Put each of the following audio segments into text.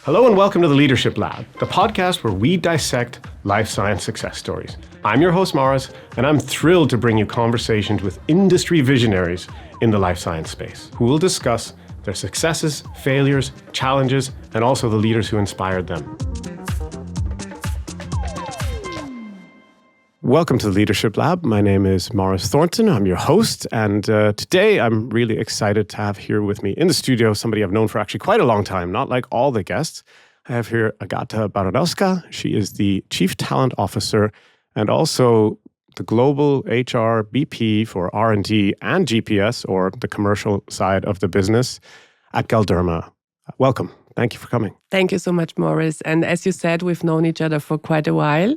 Hello and welcome to the Leadership Lab, the podcast where we dissect life science success stories. I'm your host, Maurice, and I'm thrilled to bring you conversations with industry visionaries in the life science space who will discuss their successes, failures, challenges, and also the leaders who inspired them. Welcome to the Leadership Lab. My name is Maurice Thornton. I'm your host, and today I'm really excited to have here with me in the studio somebody I've known for actually quite a long time, not like all the guests. I have here Agata Baranowska. She is the Chief Talent Officer and also the Global HR BP for R&D and GPS, or the commercial side of the business, at Galderma. Welcome. Thank you for coming. Thank you so much, Maurice. And as you said, we've known each other for quite a while.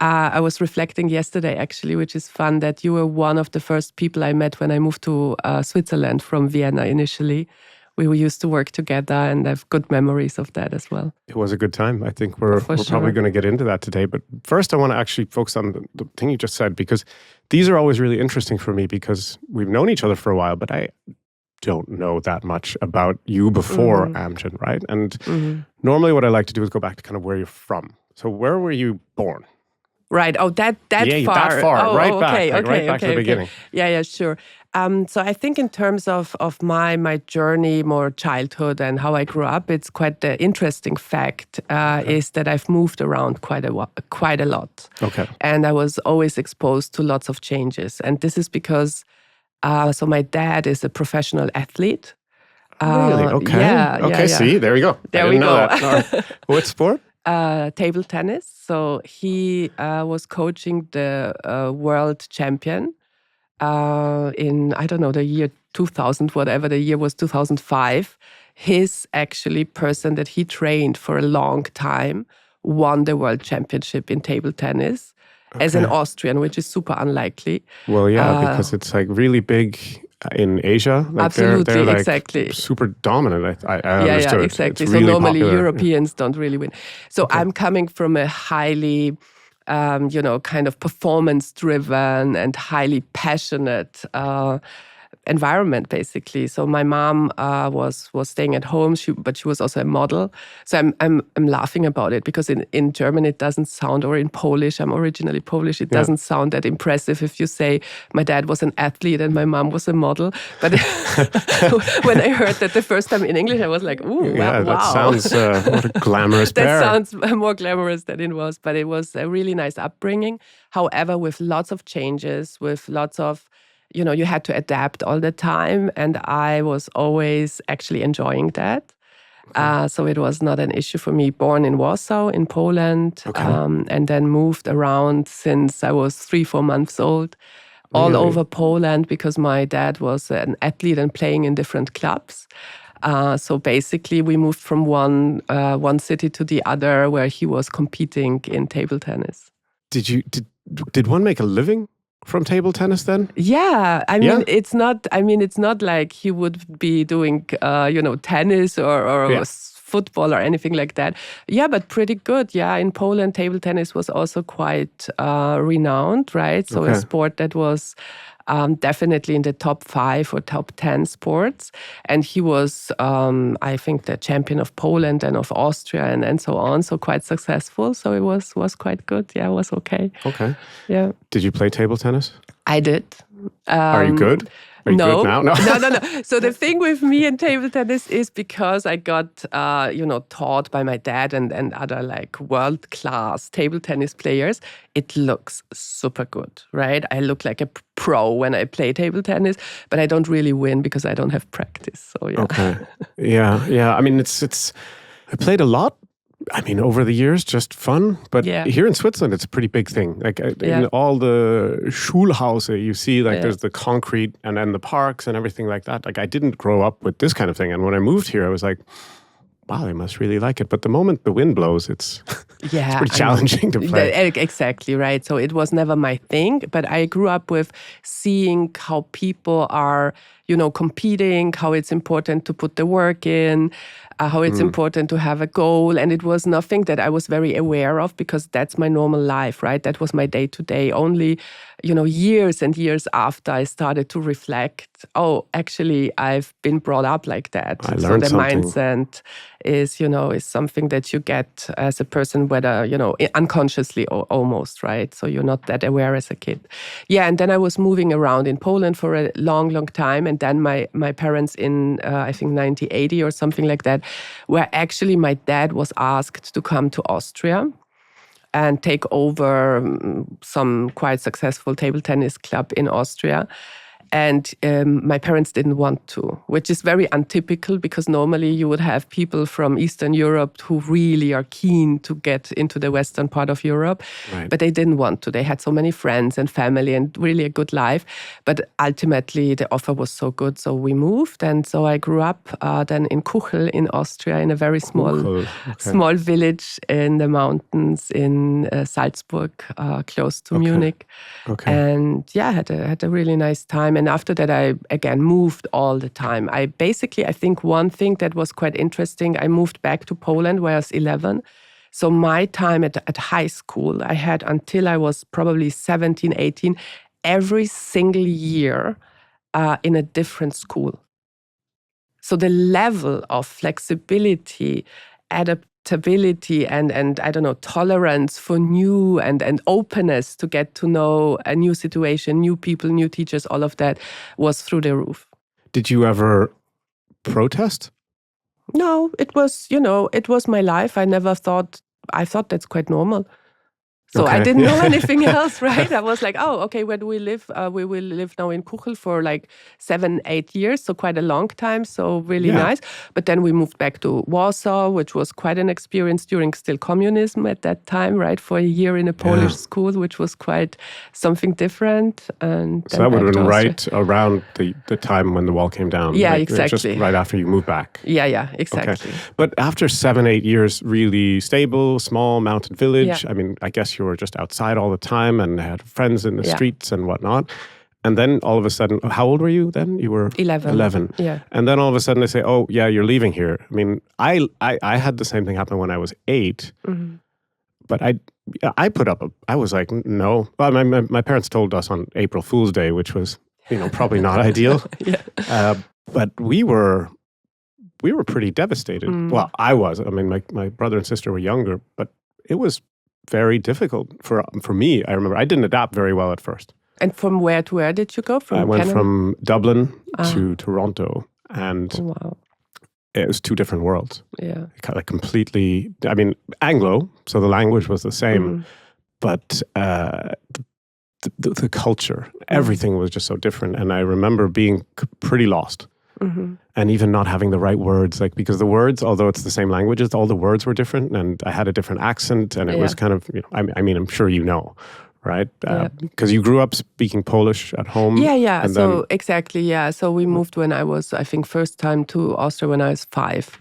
I was reflecting yesterday, actually, which is fun, that you were one of the first people I met when I moved to Switzerland from Vienna initially. We used to work together, and I have good memories of that as well. It was a good time. I think we're probably going to get into that today. But first, I want to actually focus on the thing you just said, because these are always really interesting for me because we've known each other for a while, but I don't know that much about you before Amgen, right? And normally what I like to do is go back to kind of where you're from. So where were you born? Right. Oh, that far. That far. Oh, right okay, back. Right back to the beginning. Yeah, sure. So I think in terms of my journey, more childhood and how I grew up, it's quite the interesting fact is that I've moved around quite a lot. Okay. And I was always exposed to lots of changes. And this is because, so my dad is a professional athlete. Really? Okay. Yeah. See, there we go. There we go. No. What sport? Table tennis. So he was coaching the world champion in, I don't know, the year 2000, whatever the year was, 2005. His actually person that he trained for a long time won the world championship in table tennis as an Austrian, which is super unlikely. Well, yeah, because it's like really big in Asia. Like absolutely, they're like exactly. super dominant. I understood. Yeah, exactly. It's so really normally popular. Europeans don't really win. So I'm coming from a highly, kind of performance-driven and highly passionate environment, basically. So my mom was staying at home, but she was also a model. So I'm laughing about it because in German it doesn't sound, or in Polish, I'm originally Polish, it doesn't sound that impressive if you say my dad was an athlete and my mom was a model. But when I heard that the first time in English, I was like, ooh, wow. That sounds what a glamorous pair. That sounds more glamorous than it was, but it was a really nice upbringing. However, with lots of changes, with lots of you had to adapt all the time, and I was always actually enjoying that. So it was not an issue for me. Born in Warsaw, in Poland, and then moved around since I was 3-4 months old, all over Poland, because my dad was an athlete and playing in different clubs. So basically, we moved from one city to the other where he was competing in table tennis. Did one make a living from table tennis then? Yeah, I mean, it's not like he would be doing, tennis or football or anything like that. Yeah, but pretty good. Yeah, in Poland, table tennis was also quite renowned, right? So a sport that was definitely in the top 5 or top 10 sports. And he was, I think, the champion of Poland and of Austria and so on. So quite successful. So it was quite good. Yeah, it was okay. Okay. Yeah. Did you play table tennis? I did. Are you good? Are you good now? No. So the thing with me in table tennis is because I got, taught by my dad and other like world-class table tennis players, it looks super good, right? I look like a pro when I play table tennis, but I don't really win because I don't have practice. So yeah. Okay. Yeah. I mean, it's. I played a lot. I mean, over the years, just fun. But here in Switzerland, it's a pretty big thing. Like in all the Schulhause, you see there's the concrete and then the parks and everything like that. Like I didn't grow up with this kind of thing. And when I moved here, I was like, wow, they must really like it. But the moment the wind blows, it's pretty challenging to play. Exactly, right. So it was never my thing. But I grew up with seeing how people are, competing, how it's important to put the work in, how it's important to have a goal. And it was nothing that I was very aware of because that's my normal life, right? That was my day-to-day. Only, years and years after I started to reflect, oh, actually, I've been brought up like that. I learned so the something. mindset is something that you get as a person, whether, unconsciously or almost, right? So you're not that aware as a kid. Yeah, and then I was moving around in Poland for a long, long time. And then my parents in, I think, 1980 or something like that, where actually my dad was asked to come to Austria and take over some quite successful table tennis club in Austria. And my parents didn't want to, which is very untypical because normally you would have people from Eastern Europe who really are keen to get into the Western part of Europe. Right. But they didn't want to. They had so many friends and family and really a good life. But ultimately the offer was so good. So we moved. And so I grew up then in Kuchel in Austria in a very small village in the mountains in Salzburg, close to Munich. Okay. And yeah, had a really nice time. And after that, I again moved all the time. I think one thing that was quite interesting, I moved back to Poland when I was 11. So my time at high school, I had until I was probably 17, 18, every single year in a different school. So the level of flexibility, adaptability and I don't know, tolerance for new and openness to get to know a new situation, new people, new teachers, all of that was through the roof. Did you ever protest? No, it was my life. I thought that's quite normal. So I didn't know anything else, right? I was like, oh, okay, where do we live? We will live now in Kuchel for like 7-8 years, so quite a long time, so really nice. But then we moved back to Warsaw, which was quite an experience during still communism at that time, right? For a year in a Polish school, which was quite something different. And so that would have been right around the time when the wall came down. Yeah, right? exactly. Just right after you moved back. Yeah, exactly. Okay. But after 7-8 years, really stable, small mountain village, I mean, I guess you were just outside all the time and had friends in the streets and whatnot. And then all of a sudden, how old were you then? You were 11. Yeah. And then all of a sudden they say, oh, yeah, you're leaving here. I mean, I had the same thing happen when I was 8. Mm-hmm. But I was like, no. Well, my parents told us on April Fool's Day, which was, probably not ideal. But we were pretty devastated. Well, I was. I mean, my brother and sister were younger, but it was very difficult for me. I remember I didn't adapt very well at first. And from where to where did you go? I went from Dublin to Toronto, and it was 2 different worlds. Yeah, like completely. I mean, Anglo, so the language was the same, but the culture, everything was just so different. And I remember being pretty lost. Mm-hmm. And even not having the right words, like because the words, although it's the same languages, all the words were different, and I had a different accent, and it was kind of, I mean, I'm sure right? Because you grew up speaking Polish at home. Yeah. So exactly, yeah. So we moved when I was, I think, first time to Austria when I was 5.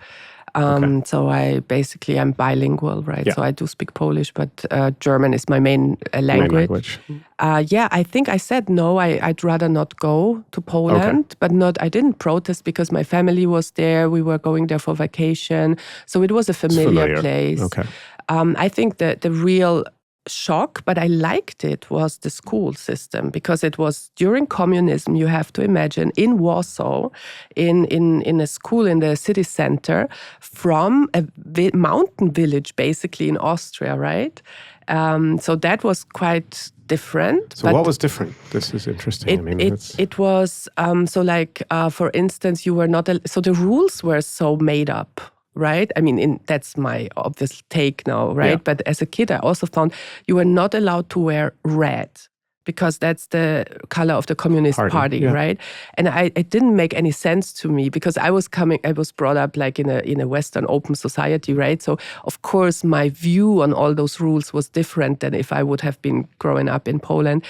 So I'm bilingual, right? Yeah. So I do speak Polish, but German is my main language. I think I said no, I'd rather not go to Poland, but I didn't protest because my family was there. We were going there for vacation. So it was a familiar place. Okay. I think that the real shock, but I liked it, was the school system, because it was during communism. You have to imagine in Warsaw, in a school in the city center, from a mountain village, basically in Austria, right? So that was quite different. So what was different? This is interesting. It was for instance, you were not. So the rules were so made up. Right? I mean, that's my obvious take now, right? Yeah. But as a kid, I also found you were not allowed to wear red because that's the color of the Communist Party, right? And it didn't make any sense to me because I was brought up like in a Western open society, right? So of course my view on all those rules was different than if I would have been growing up in Poland.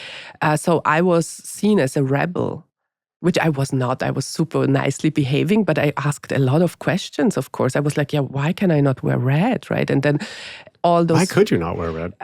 So I was seen as a rebel. Which I was not. I was super nicely behaving, but I asked a lot of questions, of course. I was like, why can I not wear red, right? And then all those... Why could you not wear red?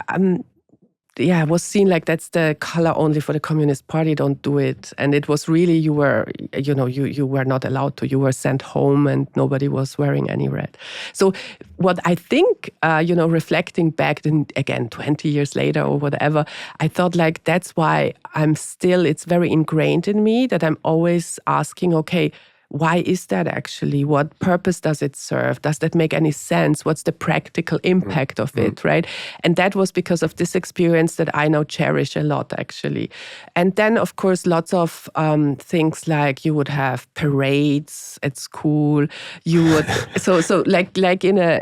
was seen like that's the color only for the Communist Party, don't do it. And it was really, you were not allowed to. You were sent home and nobody was wearing any red. So what I think, reflecting back then, again, 20 years later or whatever, I thought like that's why it's very ingrained in me that I'm always asking, okay, why is that actually? What purpose does it serve? Does that make any sense? What's the practical impact of it, right? And that was because of this experience that I now cherish a lot, actually. And then, of course, lots of things like you would have parades at school. You would so like in a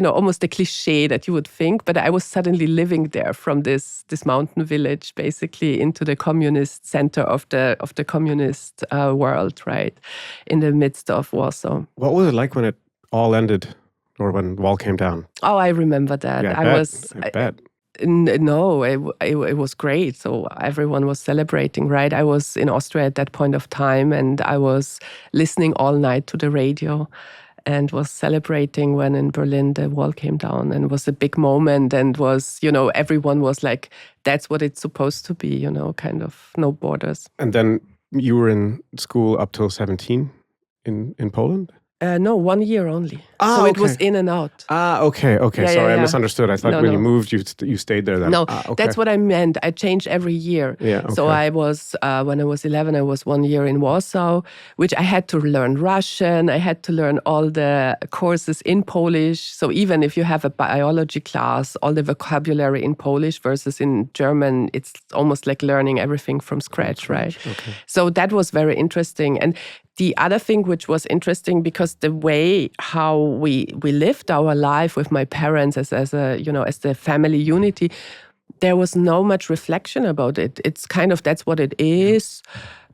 almost a cliche that you would think. But I was suddenly living there from this mountain village, basically into the communist center of the communist world, right? In the midst of Warsaw. What was it like when it all ended, or when the wall came down? Oh, I remember that. Yeah, I bet. No, it was great. So everyone was celebrating, right? I was in Austria at that point of time, and I was listening all night to the radio and was celebrating when in Berlin the wall came down, and it was a big moment, and was, everyone was like, that's what it's supposed to be, kind of no borders. And then you were in school up till 17 in Poland? No, 1 year only. So it was in and out. Okay. Yeah, Sorry, yeah. I misunderstood. I thought when you moved, you stayed there then. No, that's what I meant. I changed every year. Yeah, okay. So I was, when I was 11, I was 1 year in Warsaw, which I had to learn Russian. I had to learn all the courses in Polish. So even if you have a biology class, all the vocabulary in Polish versus in German, it's almost like learning everything from scratch, right? Okay. So that was very interesting. And the other thing which was interesting, because the way how we lived our life with my parents as the family unity, there was no much reflection about it. It's kind of, that's what it is.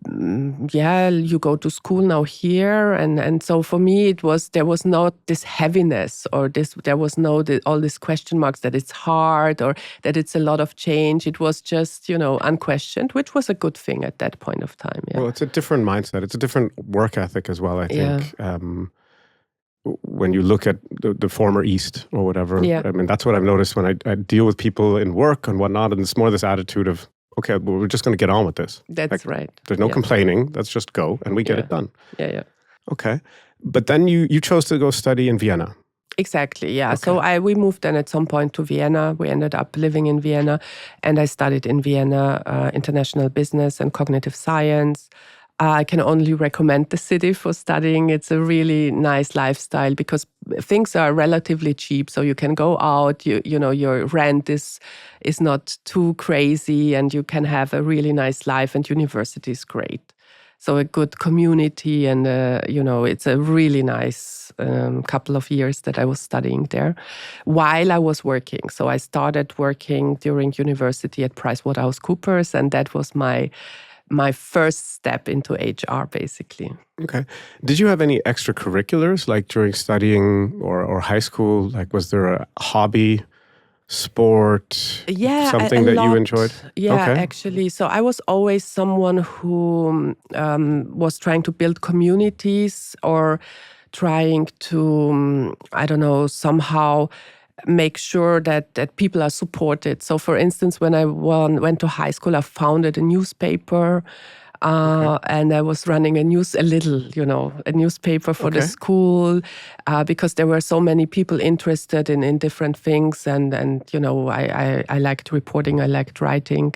You go to school now here, and so for me there was not this heaviness, or there was no all these question marks that it's hard or that it's a lot of change. It was just unquestioned, which was a good thing at that point of time. Yeah. Well, it's a different mindset. It's a different work ethic as well, I think. Yeah. When you look at the former East or whatever, yeah. I mean, that's what I've noticed when I deal with people in work and whatnot, and it's more this attitude of, okay, well, we're just going to get on with this. That's right. There's no complaining. Let's just go and we get it done. Yeah. Okay. But then you chose to go study in Vienna. Exactly, yeah. Okay. So we moved then at some point to Vienna. We ended up living in Vienna, and I studied in Vienna international business and cognitive science. I can only recommend the city for studying. It's a really nice lifestyle because things are relatively cheap. So you can go out, your rent is not too crazy, and you can have a really nice life, and university is great. So a good community, and it's a really nice couple of years that I was studying there while I was working. So I started working during university at PricewaterhouseCoopers, and that was my first step into HR, basically. Okay. Did you have any extracurriculars, like during studying or high school? Like, was there a hobby, sport, something that you enjoyed? Yeah, actually. So I was always someone who was trying to build communities, or trying to, somehow make sure that people are supported. So for instance, when I went to high school, I founded a newspaper, and I was running a newspaper for the school, because there were so many people interested in different things, and I liked reporting, I liked writing,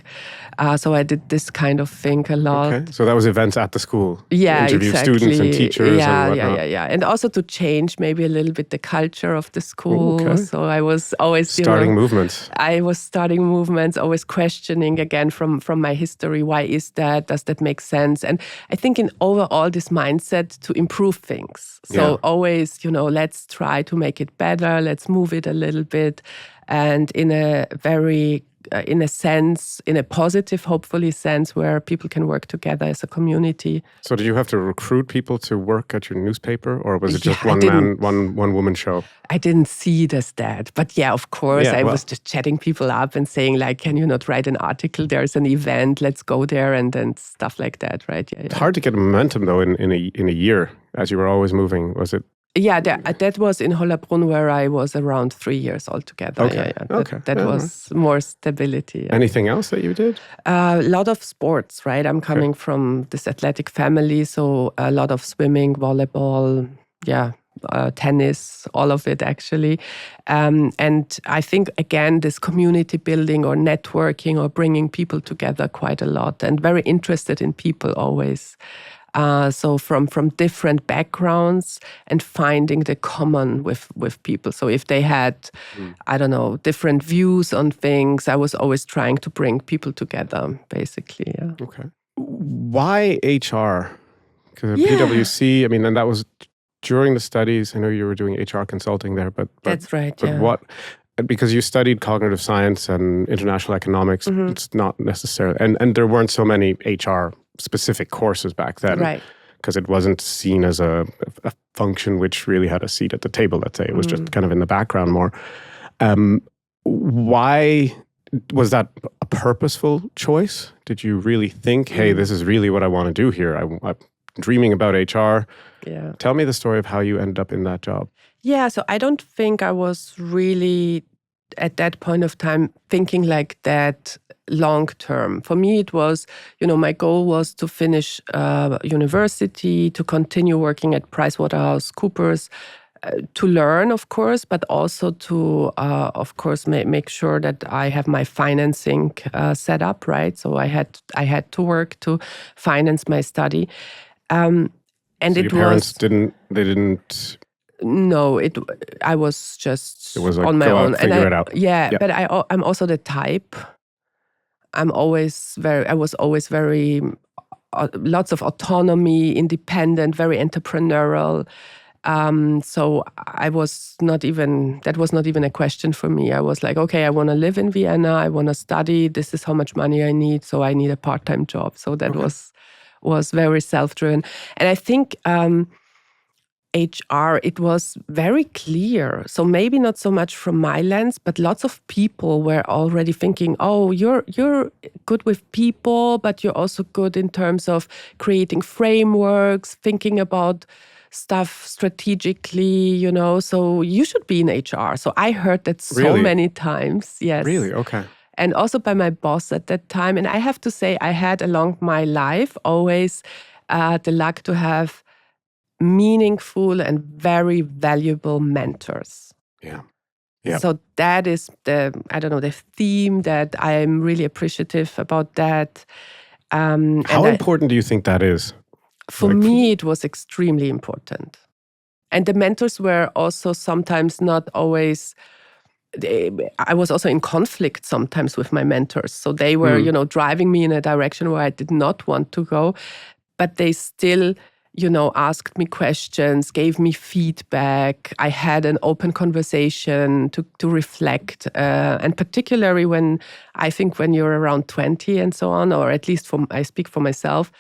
so I did this kind of thing a lot. Okay, so that was events at the school. Yeah, interviewed exactly. students and teachers. Yeah, and also to change maybe a little bit the culture of the school. Okay. So I was always starting movements. I was starting movements, always questioning again from my history. Why is that? Does that make sense? And I think in overall this mindset to improve things. So always, let's try to make it better. Let's move it a little bit, and in a very in a positive, hopefully, sense where people can work together as a community. So did you have to recruit people to work at your newspaper, or was it just one woman show? I didn't see it as that. But yeah, of course, I was just chatting people up and saying, like, can you not write an article? There's an event, let's go there, and stuff like that, right? Yeah. It's hard to get momentum, though, in a year, as you were always moving, was it? Yeah, that was in Hollabrunn, where I was around 3 years altogether. Okay. Yeah. That was more stability. Yeah. Anything else that you did? A lot of sports, right? I'm coming from this athletic family, so a lot of swimming, volleyball, tennis, all of it actually. And I think, again, this community building or networking or bringing people together quite a lot, and very interested in people always. So from different backgrounds and finding the common with people. So if they had, I don't know, different views on things, I was always trying to bring people together, basically. Yeah. Okay. Why HR? Because at PwC, I mean, and that was during the studies. I know you were doing HR consulting there, but That's right. But what? Because you studied cognitive science and international economics, it's not necessarily, and there weren't so many HR specific courses back then, Right? Because it wasn't seen as a function which really had a seat at the table. Let's say it was just kind of in the background more. Why was that a purposeful choice? Did you really think, hey, this is really what I want to do here? I'm dreaming about HR. Yeah. Tell me the story of how you ended up in that job. Yeah, so I don't think I was really at that point of time thinking like that long term. For me, it was, my goal was to finish university, to continue working at PricewaterhouseCoopers, to learn, of course, but also to, of course, make sure that I have my financing set up, right? So I had to work to finance my study. And so your parents didn't. No, I was just it was like, on my go own. out, figure it out. Yeah, but I'm also the type. I was always very, lots of autonomy, independent, very entrepreneurial. So that was not even a question for me. I was like, okay, I want to live in Vienna. I want to study. This is how much money I need. So I need a part-time job. So that was very self-driven. And I think HR, it was very clear. So maybe not so much from my lens, but lots of people were already thinking, oh, you're good with people, but you're also good in terms of creating frameworks, thinking about stuff strategically, so you should be in HR. So I heard that so many times. Yes. Really? Okay. And also by my boss at that time. And I have to say, I had along my life always the luck to have meaningful and very valuable mentors. Yeah. So that is the theme that I'm really appreciative about that. How important do you think that is? For me, it was extremely important. And the mentors were also sometimes not always. I was also in conflict sometimes with my mentors. So they were, driving me in a direction where I did not want to go, but they still asked me questions, gave me feedback. I had an open conversation to reflect. And particularly when you're around 20 and so on, or at least I speak for myself,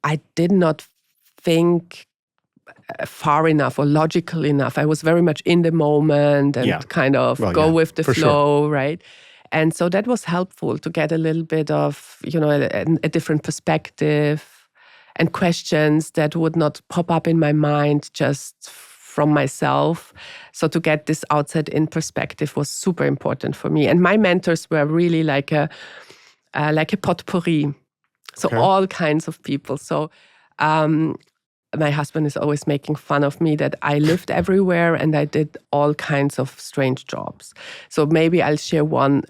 I did not think far enough or logical enough. I was very much in the moment and kind of go with the flow, right? And so that was helpful to get a little bit of, a different perspective, and questions that would not pop up in my mind just from myself. So to get this outside-in perspective was super important for me. And my mentors were really like a potpourri. So all kinds of people. So my husband is always making fun of me that I lived everywhere and I did all kinds of strange jobs. So maybe I'll share one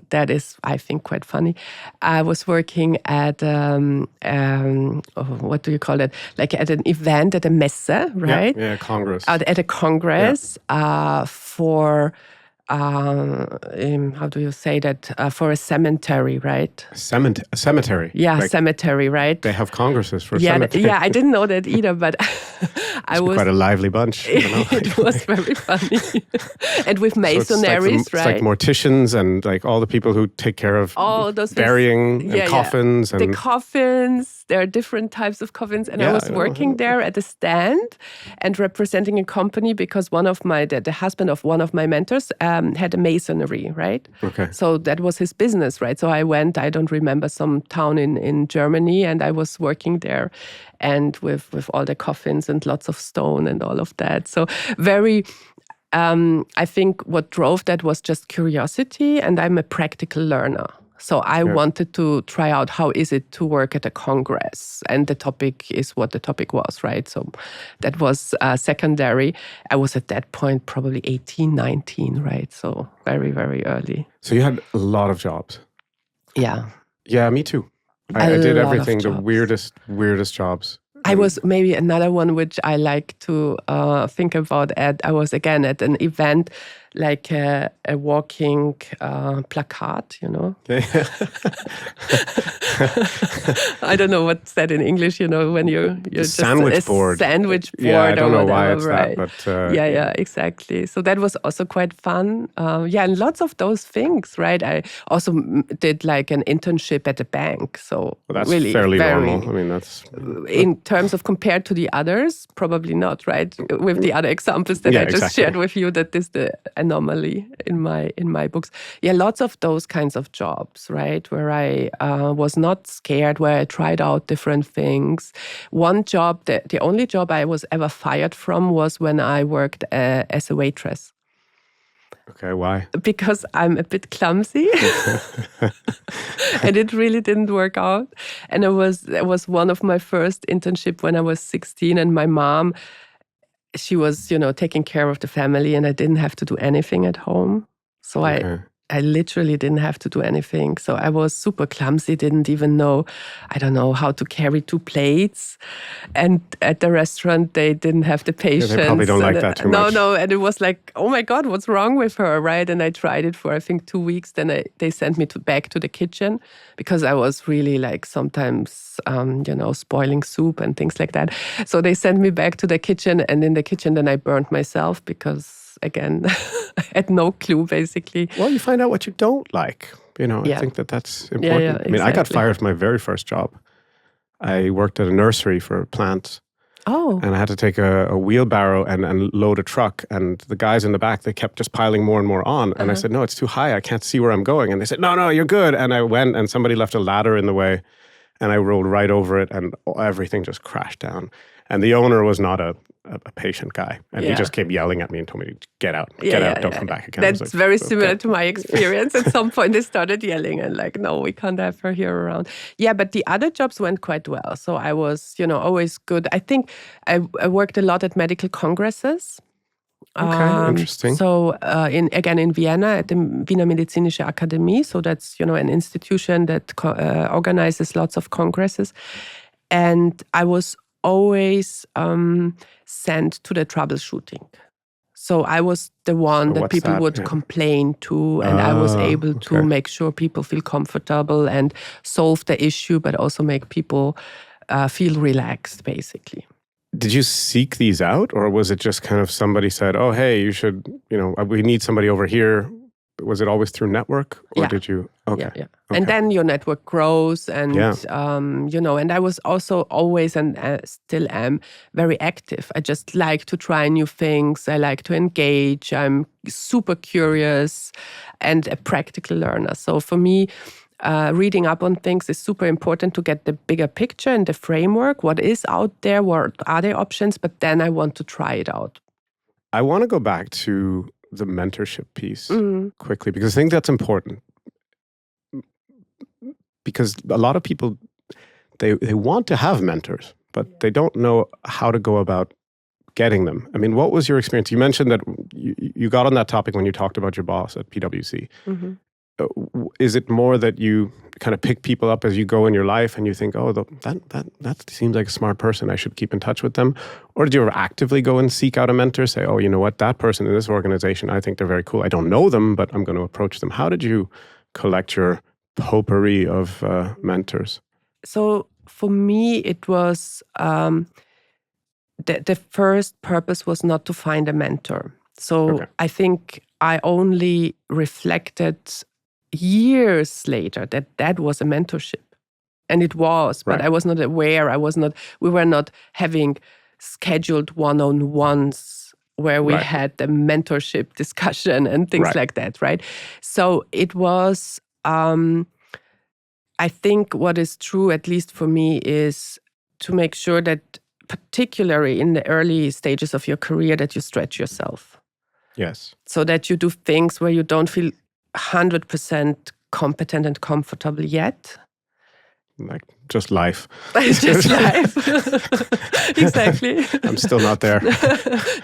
that is, I think, quite funny. I was working at, what do you call it? Like at an event, at a Messe, right? Yeah, Congress. At a Congress for, how do you say that? For a cemetery, right? A cemetery? Yeah, cemetery, right? They have congresses for cemeteries. Yeah, I didn't know that either, but I was quite a lively bunch. It was very funny. And with masonries, it's like morticians and like all the people who take care of all those burying and coffins. And the coffins, there are different types of coffins. And I was working there at a stand and representing a company because the husband of one of my mentors had a masonry, right? Okay. So that was his business, right? So I went, I don't remember, some town in Germany, and I was working there, and with all the coffins and lots of stone and all of that. So very, I think what drove that was just curiosity, and I'm a practical learner. So I wanted to try out how is it to work at a congress, and the topic is what the topic was, right? So that was secondary. I was at that point probably 18, 19, right? So very, very early. So you had a lot of jobs. Yeah. Yeah, me too. I did everything, the weirdest jobs. I was maybe another one which I like to think about. I was again at an event, like a walking placard, you know. I don't know what's that in English, you know, when you're just sandwich board. Sandwich board. Yeah, I don't know why it's right? that, but yeah, exactly. So that was also quite fun. And lots of those things, right? I also did like an internship at a bank. So that's really fairly normal. I mean, that's in terms of compared to the others, probably not, right? With the other examples that I just shared with you, that is the anomaly in my books. Yeah, lots of those kinds of jobs, right? Where I was not scared, where I tried out different things. One job, the only job I was ever fired from was when I worked as a waitress. Okay, why? Because I'm a bit clumsy. And it really didn't work out. And it was one of my first internship when I was 16, and my mom, she was, taking care of the family, and I didn't have to do anything at home. So I literally didn't have to do anything. So I was super clumsy, didn't even know, I don't know, how to carry 2 plates. And at the restaurant, they didn't have the patience. Yeah, they probably don't like that too much. No. And it was like, oh my God, what's wrong with her, right? And I tried it for, I think, 2 weeks. Then they sent me back to the kitchen because I was really like sometimes, spoiling soup and things like that. So they sent me back to the kitchen. And in the kitchen, then I burned myself because, again, I had no clue, basically. Well, you find out what you don't like. I think that's important. Yeah, exactly. I mean, I got fired from my very first job. I worked at a nursery for plants. Oh. And I had to take a wheelbarrow and load a truck. And the guys in the back, they kept just piling more and more on. And I said, no, it's too high. I can't see where I'm going. And they said, no, you're good. And I went, and somebody left a ladder in the way. And I rolled right over it, and everything just crashed down. And the owner was not a patient guy. And he just came yelling at me and told me to get out, don't come back again. That's very similar to my experience. At some point, they started yelling and like, no, we can't have her here around. Yeah, but the other jobs went quite well. So I was, always good. I think I worked a lot at medical congresses. Okay, interesting. So in Vienna at the Wiener Medizinische Akademie. So that's, an institution that organizes lots of congresses. And I was always sent to the troubleshooting. So I was the one that people would complain to, and I was able to make sure people feel comfortable and solve the issue, but also make people feel relaxed, basically. Did you seek these out, or was it just kind of somebody said, oh, hey, you should, we need somebody over here? Was it always through network, or did you? Okay. Yeah. Okay. And then your network grows, and and I was also always and still am very active. I just like to try new things. I like to engage. I'm super curious and a practical learner. So for me, reading up on things is super important to get the bigger picture and the framework. What is out there? What are the options? But then I want to try it out. I want to go back to the mentorship piece quickly, because I think that's important. Because a lot of people, they want to have mentors, but they don't know how to go about getting them. I mean, what was your experience? You mentioned that you got on that topic when you talked about your boss at PwC. Mm-hmm. Is it more that you kind of pick people up as you go in your life and you think, oh, that seems like a smart person, I should keep in touch with them? Or did you ever actively go and seek out a mentor, say, oh, you know what, that person in this organization, I think they're very cool. I don't know them, but I'm going to approach them. How did you collect your potpourri of mentors? So for me, it was the first purpose was not to find a mentor. So I think I only reflected years later that was a mentorship. And it was, but I was not aware. We were not having scheduled one-on-ones where we Right. had the mentorship discussion and things Right. like that, right? So it was, I think what is true, at least for me, is to make sure that particularly in the early stages of your career that you stretch yourself. Yes. So that you do things where you don't feel 100% competent and comfortable yet. Like just life. It's just life. Exactly. I'm still not there.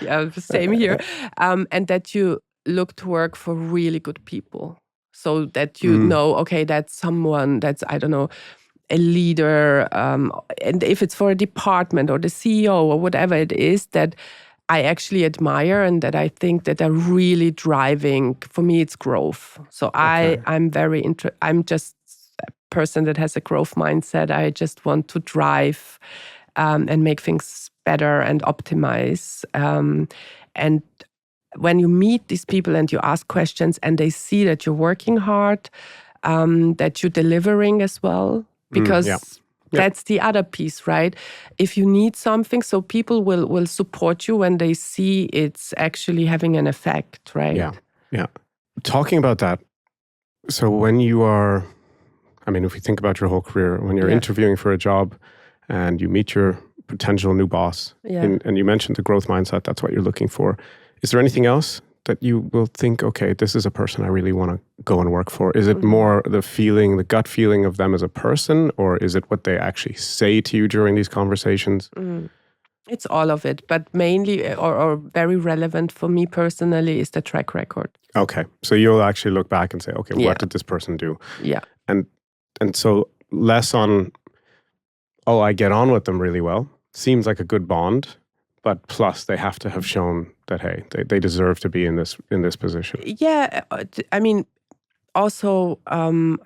Yeah, same here. And that you look to work for really good people. So that you know, okay, that's someone that's, I don't know, a leader. And if it's for a department or the CEO or whatever it is that I actually admire and that I think that are really driving, for me, it's growth. So I'm very I'm just a person that has a growth mindset. I just want to drive and make things better and optimize. And when you meet these people and you ask questions and they see that you're working hard, that you're delivering as well, because that's the other piece, right? If you need something, so people will support you when they see it's actually having an effect, right? Yeah. Talking about that, so when you are, I mean, if we think about your whole career, when you're interviewing for a job and you meet your potential new boss, and you mentioned the growth mindset, that's what you're looking for. Is there anything else that you will think, okay, this is a person I really want to go and work for? Is it more the feeling, the gut feeling of them as a person, or is it what they actually say to you during these conversations? It's all of it, but mainly or very relevant for me personally is the track record. Okay, so you'll actually look back and say, okay, what did this person do? Yeah. And so less on, oh, I get on with them really well. Seems like a good bond, but plus they have to have shown that, hey, they deserve to be in this position. Yeah, I mean, also I'm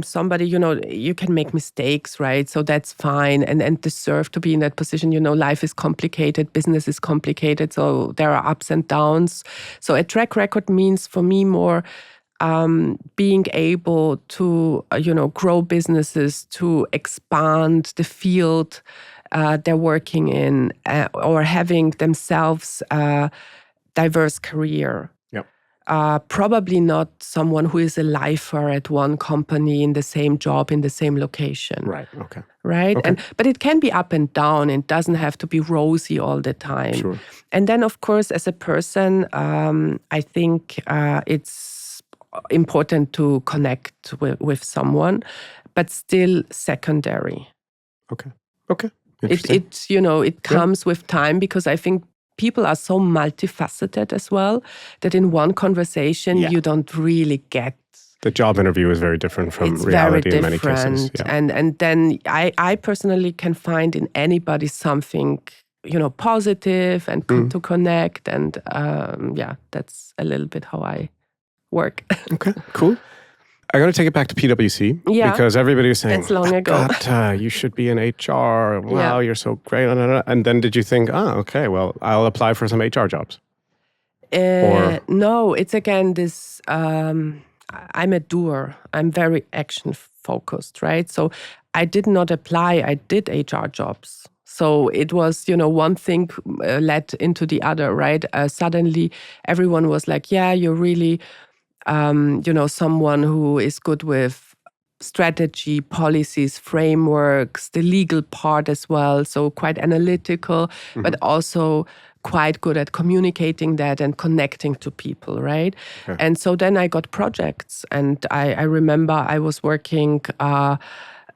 somebody, you can make mistakes, right? So that's fine and deserve to be in that position. Life is complicated, business is complicated, so there are ups and downs. So a track record means for me more being able to, grow businesses, to expand the field they're working in, or having themselves a diverse career. Probably not someone who is a lifer at one company in the same job, in the same location. Right, okay. Right? Okay. But it can be up and down. It doesn't have to be rosy all the time. Sure. And then, of course, as a person, I think it's important to connect with someone, but still secondary. Okay. It comes with time, because I think people are so multifaceted as well that in one conversation you don't really get. The job interview is very different from reality in many cases. Yeah. And then I personally can find in anybody something, positive and to connect. And that's a little bit how I work. Okay, cool. I'm going to take it back to PwC because everybody was saying, that's long ago. You should be in HR. Wow, you're so great. And then did you think, okay, well, I'll apply for some HR jobs? No, it's again this, I'm a doer. I'm very action focused, right? So I did not apply, I did HR jobs. So it was, one thing led into the other, right? Suddenly everyone was like, yeah, you're really... someone who is good with strategy, policies, frameworks, the legal part as well. So quite analytical, but also quite good at communicating that and connecting to people, right? Okay. And so then I got projects, and I remember I was working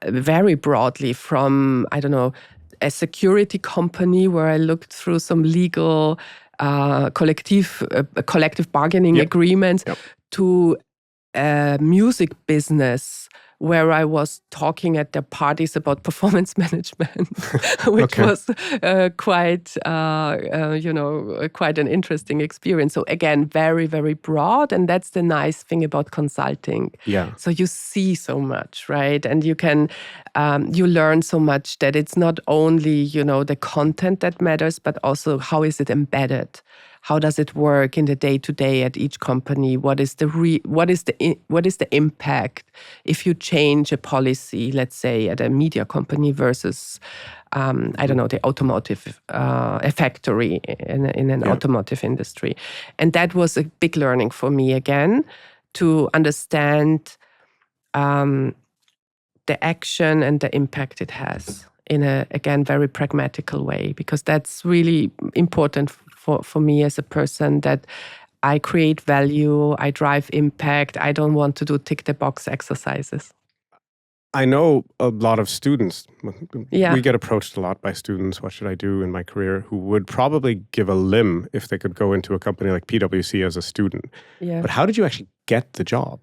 very broadly from, I don't know, a security company where I looked through some legal collective bargaining agreements to a music business where I was talking at their parties about performance management, which was quite an interesting experience. So again, very, very broad. And that's the nice thing about consulting. Yeah. So you see so much, right? And you can, you learn so much that it's not only, the content that matters, but also how is it embedded? how does it work in the day-to-day at each company? What is the impact if you change a policy, let's say at a media company versus I don't know, the automotive a factory in an automotive industry. And that was a big learning for me again, to understand the action and the impact it has in a, again, very pragmatical way, because that's really important for me as a person, that I create value, I drive impact. I don't want to do tick the box exercises. I know a lot of students. Yeah. We get approached a lot by students. What should I do in my career? Who would probably give a limb if they could go into a company like PwC as a student. Yeah. But how did you actually get the job?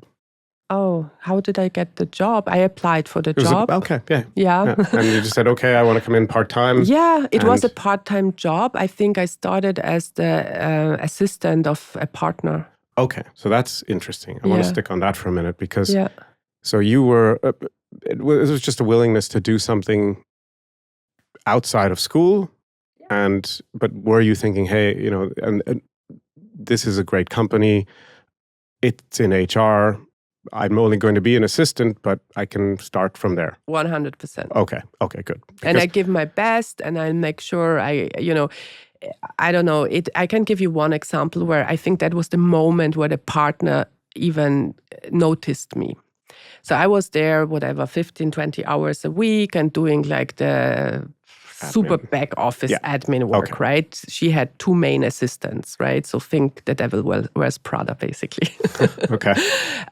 Oh, how did I get the job? I applied for the job. Okay, yeah. Yeah. And you just said, okay, I want to come in part-time. Yeah, it was a part-time job. I think I started as the assistant of a partner. Okay, so that's interesting. I want to stick on that for a minute, because so you were, it was just a willingness to do something outside of school. But were you thinking, hey, you know, and this is a great company, it's in HR, I'm only going to be an assistant, but I can start from there. 100%. Okay, good. And I give my best, and I make sure I don't know, I can give you one example where I think that was the moment where the partner even noticed me. So I was there, 15, 20 hours a week, and doing like the super back office admin work, right? She had 2 main assistants, right? So think the devil wears Prada, basically. Okay.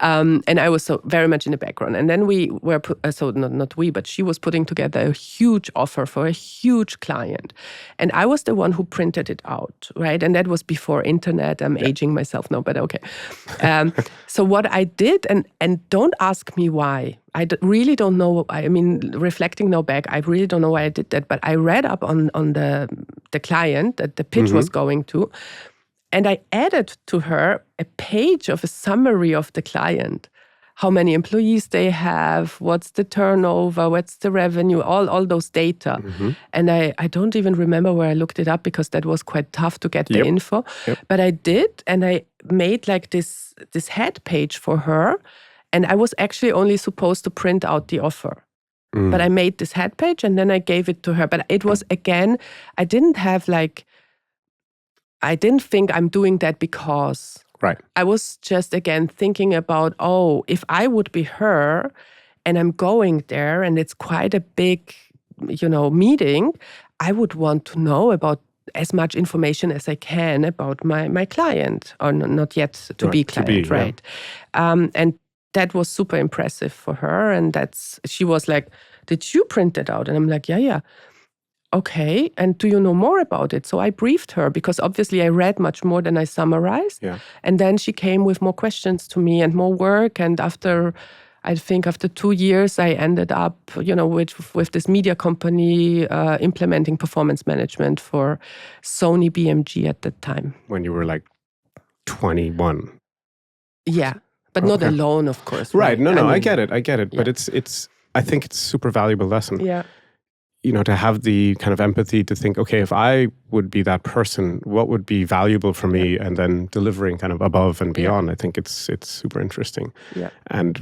And I was so very much in the background. And then we were, not we, but she was putting together a huge offer for a huge client. And I was the one who printed it out, right? And that was before internet. I'm aging myself now, but okay. So what I did, and don't ask me why. I really don't know. I mean, reflecting now back, I really don't know why I did that. But I read up on the client that the pitch was going to, and I added to her a page of a summary of the client. How many employees they have, what's the turnover, what's the revenue, all those data. And I don't even remember where I looked it up, because that was quite tough to get the info. But I did, and I made like this head page for her. And I was actually only supposed to print out the offer. But I made this head page, and then I gave it to her. But it was, again, I didn't think I'm doing that because. Right. I was just, again, thinking about, if I would be her and I'm going there and it's quite a big, meeting, I would want to know about as much information as I can about my client, or not yet to be client, right? And that was super impressive for her. And she was like, did you print that out? And I'm like, yeah. Okay, and do you know more about it? So I briefed her, because obviously I read much more than I summarized. Yeah. And then she came with more questions to me and more work. And after 2 years, I ended up, with this media company implementing performance management for Sony BMG at that time. When you were like 21. Yeah. But not alone, of course. Right. No, I get it. Yeah. But I think it's a super valuable lesson. Yeah. To have the kind of empathy to think, okay, if I would be that person, what would be valuable for me? And then delivering kind of above and beyond. I think it's super interesting. Yeah. And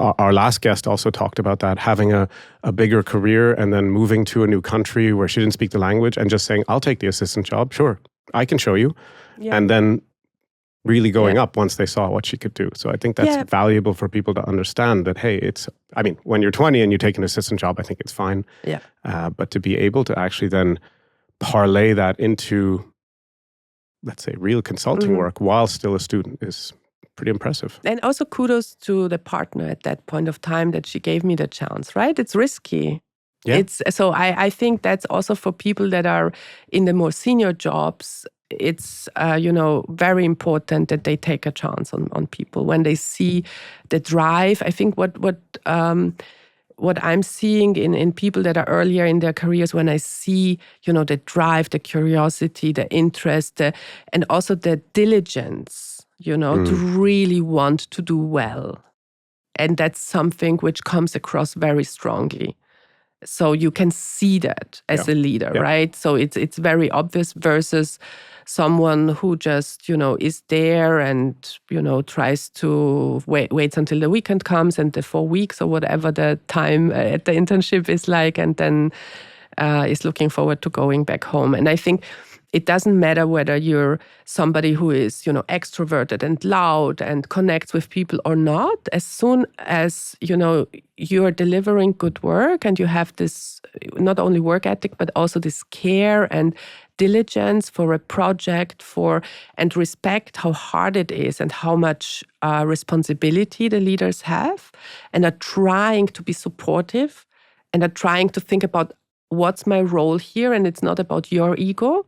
our last guest also talked about that, having a bigger career and then moving to a new country where she didn't speak the language and just saying, I'll take the assistant job. Sure, I can show you. Yeah. And then really going up once they saw what she could do. So I think that's valuable for people to understand that, hey, when you're 20 and you take an assistant job, I think it's fine. Yeah. But to be able to actually then parlay that into, let's say, real consulting work while still a student is pretty impressive. And also kudos to the partner at that point of time that she gave me the chance, right? It's risky. Yeah. So I think that's also for people that are in the more senior jobs. It's very important that they take a chance on people when they see the drive. I think what I'm seeing in people that are earlier in their careers, when I see the drive, the curiosity, the interest, and also the diligence, to really want to do well, and that's something which comes across very strongly. So you can see that as a leader, right? So it's very obvious versus someone who just, is there and, tries to waits until the weekend comes and the 4 weeks or whatever the time at the internship is like, and then is looking forward to going back home. And I think it doesn't matter whether you're somebody who is, extroverted and loud and connects with people or not. As soon as, you're delivering good work and you have this not only work ethic, but also this care and diligence for a project and respect how hard it is and how much responsibility the leaders have, and are trying to be supportive and are trying to think about what's my role here, and it's not about your ego.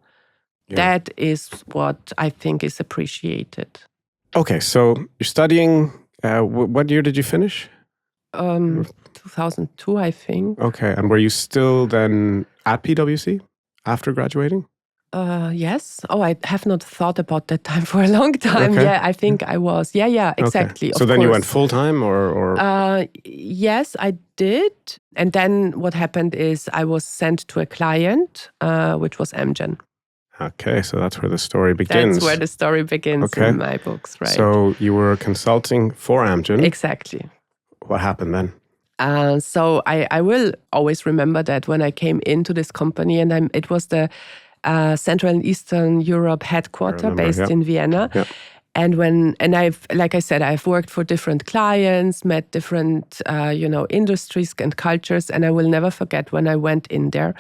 That is what I think is appreciated. Okay, so you're studying, what year did you finish? 2002, I think. Okay, and were you still then at PwC after graduating? Yes. Oh, I have not thought about that time for a long time. Okay. Yeah, I think I was. Yeah, exactly. Okay. So then you went full-time or? Yes, I did. And then what happened is I was sent to a client, which was Amgen. Okay, so that's where the story begins. That's where the story begins in my books, right? So you were consulting for Amgen. Exactly. What happened then? So I will always remember that when I came into this company, and it was the Central and Eastern Europe headquarter based in Vienna. Yeah. And I've, like I said, I've worked for different clients, met different, industries and cultures, and I will never forget when I went in there.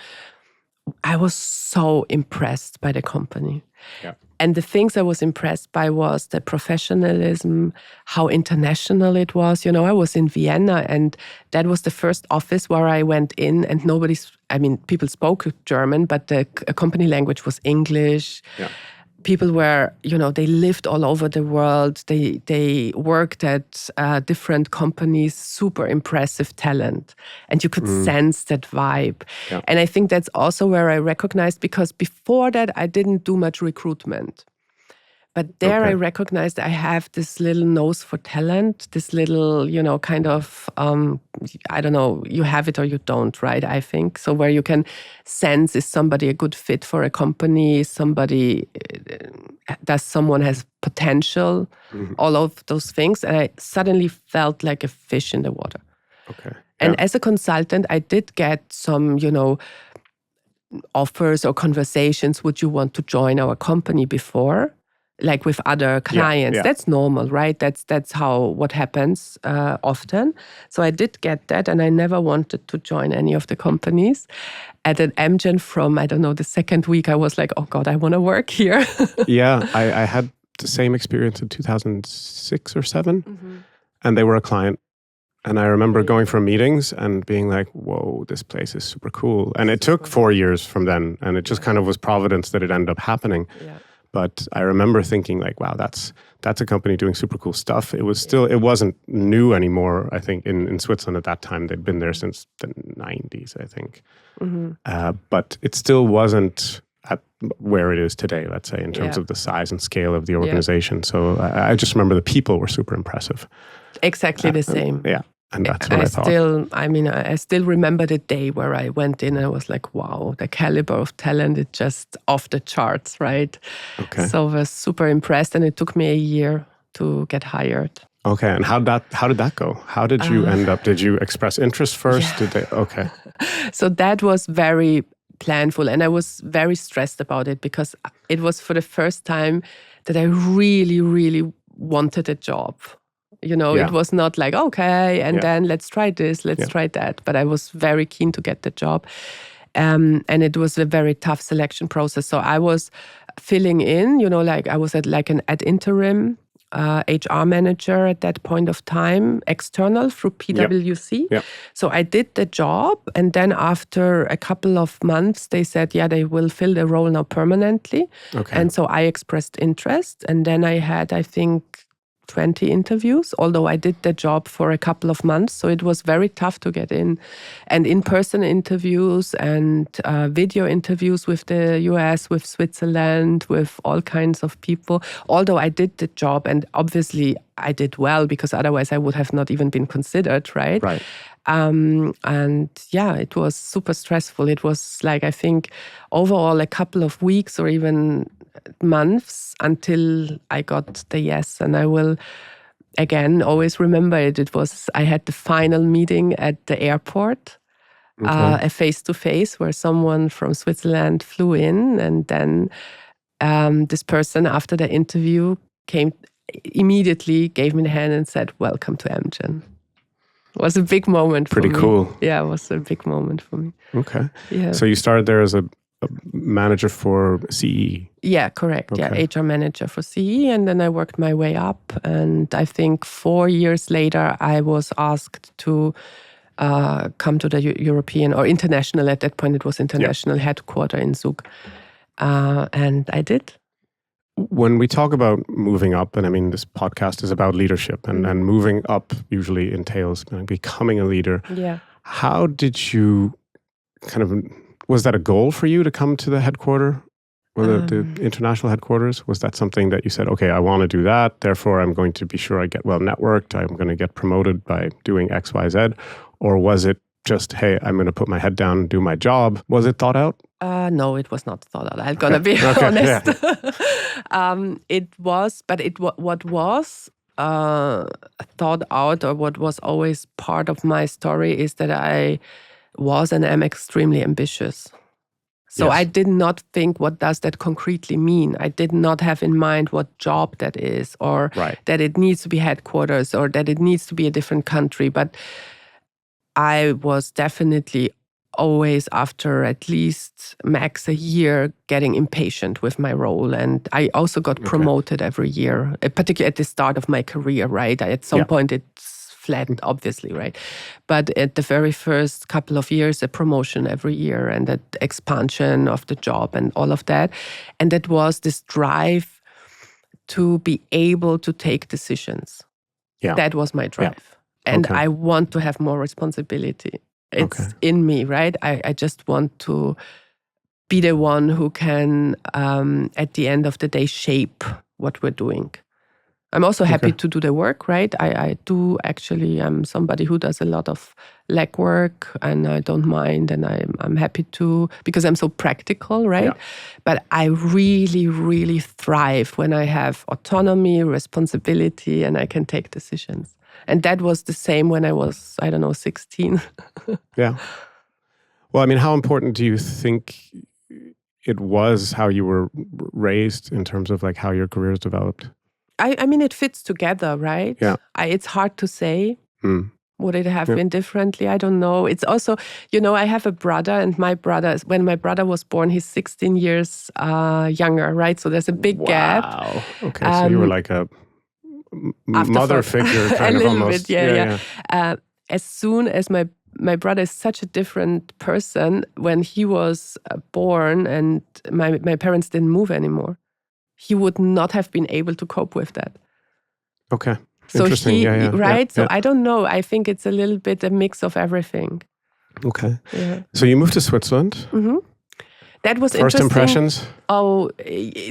I was so impressed by the company. Yeah. And the things I was impressed by was the professionalism, how international it was. I was in Vienna, and that was the first office where I went in, and people spoke German, but the company language was English. Yeah. People were, they lived all over the world. They worked at different companies, super impressive talent. And you could sense that vibe. Yeah. And I think that's also where I recognized, because before that, I didn't do much recruitment. But there I recognized I have this little nose for talent, this little, kind of, I don't know, you have it or you don't, right? I think. So where you can sense, is somebody a good fit for a company? Does someone has potential? All of those things. And I suddenly felt like a fish in the water. Okay. And as a consultant, I did get some, offers or conversations. Would you want to join our company before? Like with other clients. Yeah. That's normal, right? That's what happens often. So I did get that, and I never wanted to join any of the companies. At an Amgen, from, I don't know, the second week, I was like, oh God, I want to work here. Yeah, I had the same experience in 2006 or 7, and they were a client. And I remember going for meetings and being like, whoa, this place is super cool. And it took 4 years from then, and it just kind of was providence that it ended up happening. Yeah. But I remember thinking like, wow, that's a company doing super cool stuff. It wasn't new anymore. I think in Switzerland at that time, they'd been there since the 90s, I think. But it still wasn't at where it is today, let's say, in terms of the size and scale of the organization. So I just remember the people were super impressive. Exactly the same. Yeah. And that's what I thought. I still remember the day where I went in and I was like, wow, the caliber of talent is just off the charts, right? Okay. So I was super impressed, and it took me a year to get hired. Okay, and how did that go? How did you end up? Did you express interest first? Yeah. Okay. So that was very planful, and I was very stressed about it, because it was for the first time that I really, really wanted a job. It was not like, okay, and then let's try this, let's try that. But I was very keen to get the job. And it was a very tough selection process. So I was filling in, I was at an ad interim HR manager at that point of time, external through PwC. Yep. So I did the job. And then after a couple of months, they said, they will fill the role now permanently. Okay. And so I expressed interest. And then I had, I think, 20 interviews, although I did the job for a couple of months. So it was very tough to get in. And in-person interviews and video interviews with the US, with Switzerland, with all kinds of people. Although I did the job, and obviously I did well, because otherwise I would have not even been considered, right? Right. And yeah, it was super stressful. It was like, I think overall a couple of weeks or even months until I got the yes. And I will again always remember it. I had the final meeting at the airport, a face-to-face, where someone from Switzerland flew in, and then this person after the interview came immediately, gave me the hand and said, "Welcome to Amgen." It was a big moment for me. Pretty cool. Yeah, it was a big moment for me. Okay. Yeah. So you started there as a manager for CE. Yeah, correct. Okay. Yeah, HR manager for CE. And then I worked my way up. And I think 4 years later, I was asked to come to the European or international, at that point it was international headquarter in Zug. And I did. When we talk about moving up, and I mean, this podcast is about leadership, and moving up usually entails becoming a leader. Yeah. How did you was that a goal for you to come to the headquarter, or the international headquarters? Was that something that you said, okay, I want to do that, therefore I'm going to be sure I get well networked, I'm going to get promoted by doing X, Y, Z? Or was it just, hey, I'm going to put my head down and do my job? Was it thought out? No, it was not thought out. I'm gonna be honest. Yeah. It was, but what was thought out, or what was always part of my story, is that I was and am extremely ambitious. So I did not think, what does that concretely mean? I did not have in mind what job that is, or that it needs to be headquarters, or that it needs to be a different country. But I was definitely always, after at least max a year, getting impatient with my role. And I also got promoted every year, particularly at the start of my career, right? At some point it's flat, obviously, right? But at the very first couple of years, a promotion every year, and that expansion of the job and all of that. And that was this drive to be able to take decisions. Yeah. That was my drive. Yeah. And I want to have more responsibility. It's in me, right? I just want to be the one who can, at the end of the day, shape what we're doing. I'm also happy to do the work, right? I do actually, I'm somebody who does a lot of legwork, and I don't mind, and I'm happy to, because I'm so practical, right? Yeah. But I really, really thrive when I have autonomy, responsibility, and I can take decisions. And that was the same when I was, 16. Yeah. Well, I mean, how important do you think it was how you were raised in terms of like how your career has developed? I mean, it fits together, right? Yeah. It's hard to say. Would it have been differently? I don't know. It's also, I have a brother, and when my brother was born, he's 16 years younger, right? So there's a big gap. Wow. Okay, so you were like a mother figure, kind of almost. A little bit, as soon as my brother is such a different person, when he was born and my parents didn't move anymore, he would not have been able to cope with that. Okay. So interesting. Right? So I don't know. I think it's a little bit a mix of everything. Okay. Yeah. So you moved to Switzerland. Mm-hmm. That was First impressions? Oh,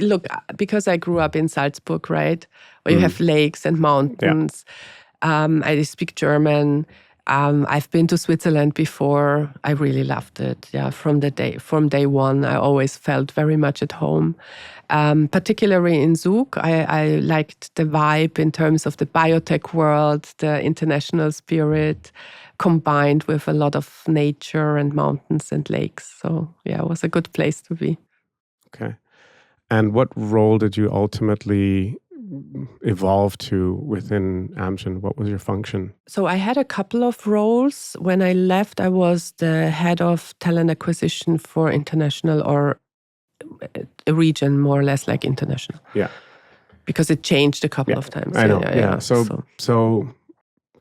look, because I grew up in Salzburg, right? Where you have lakes and mountains. Yeah. I speak German. I've been to Switzerland before. I really loved it. Yeah, from day one, I always felt very much at home. Particularly in Zug, I liked the vibe in terms of the biotech world, the international spirit, combined with a lot of nature and mountains and lakes. So yeah, it was a good place to be. Okay. And what role did you ultimately evolve to within Amgen? What was your function? So I had a couple of roles. When I left, I was the head of talent acquisition for international, or a region more or less like international. Yeah. Because it changed a couple of times. I know. Yeah. So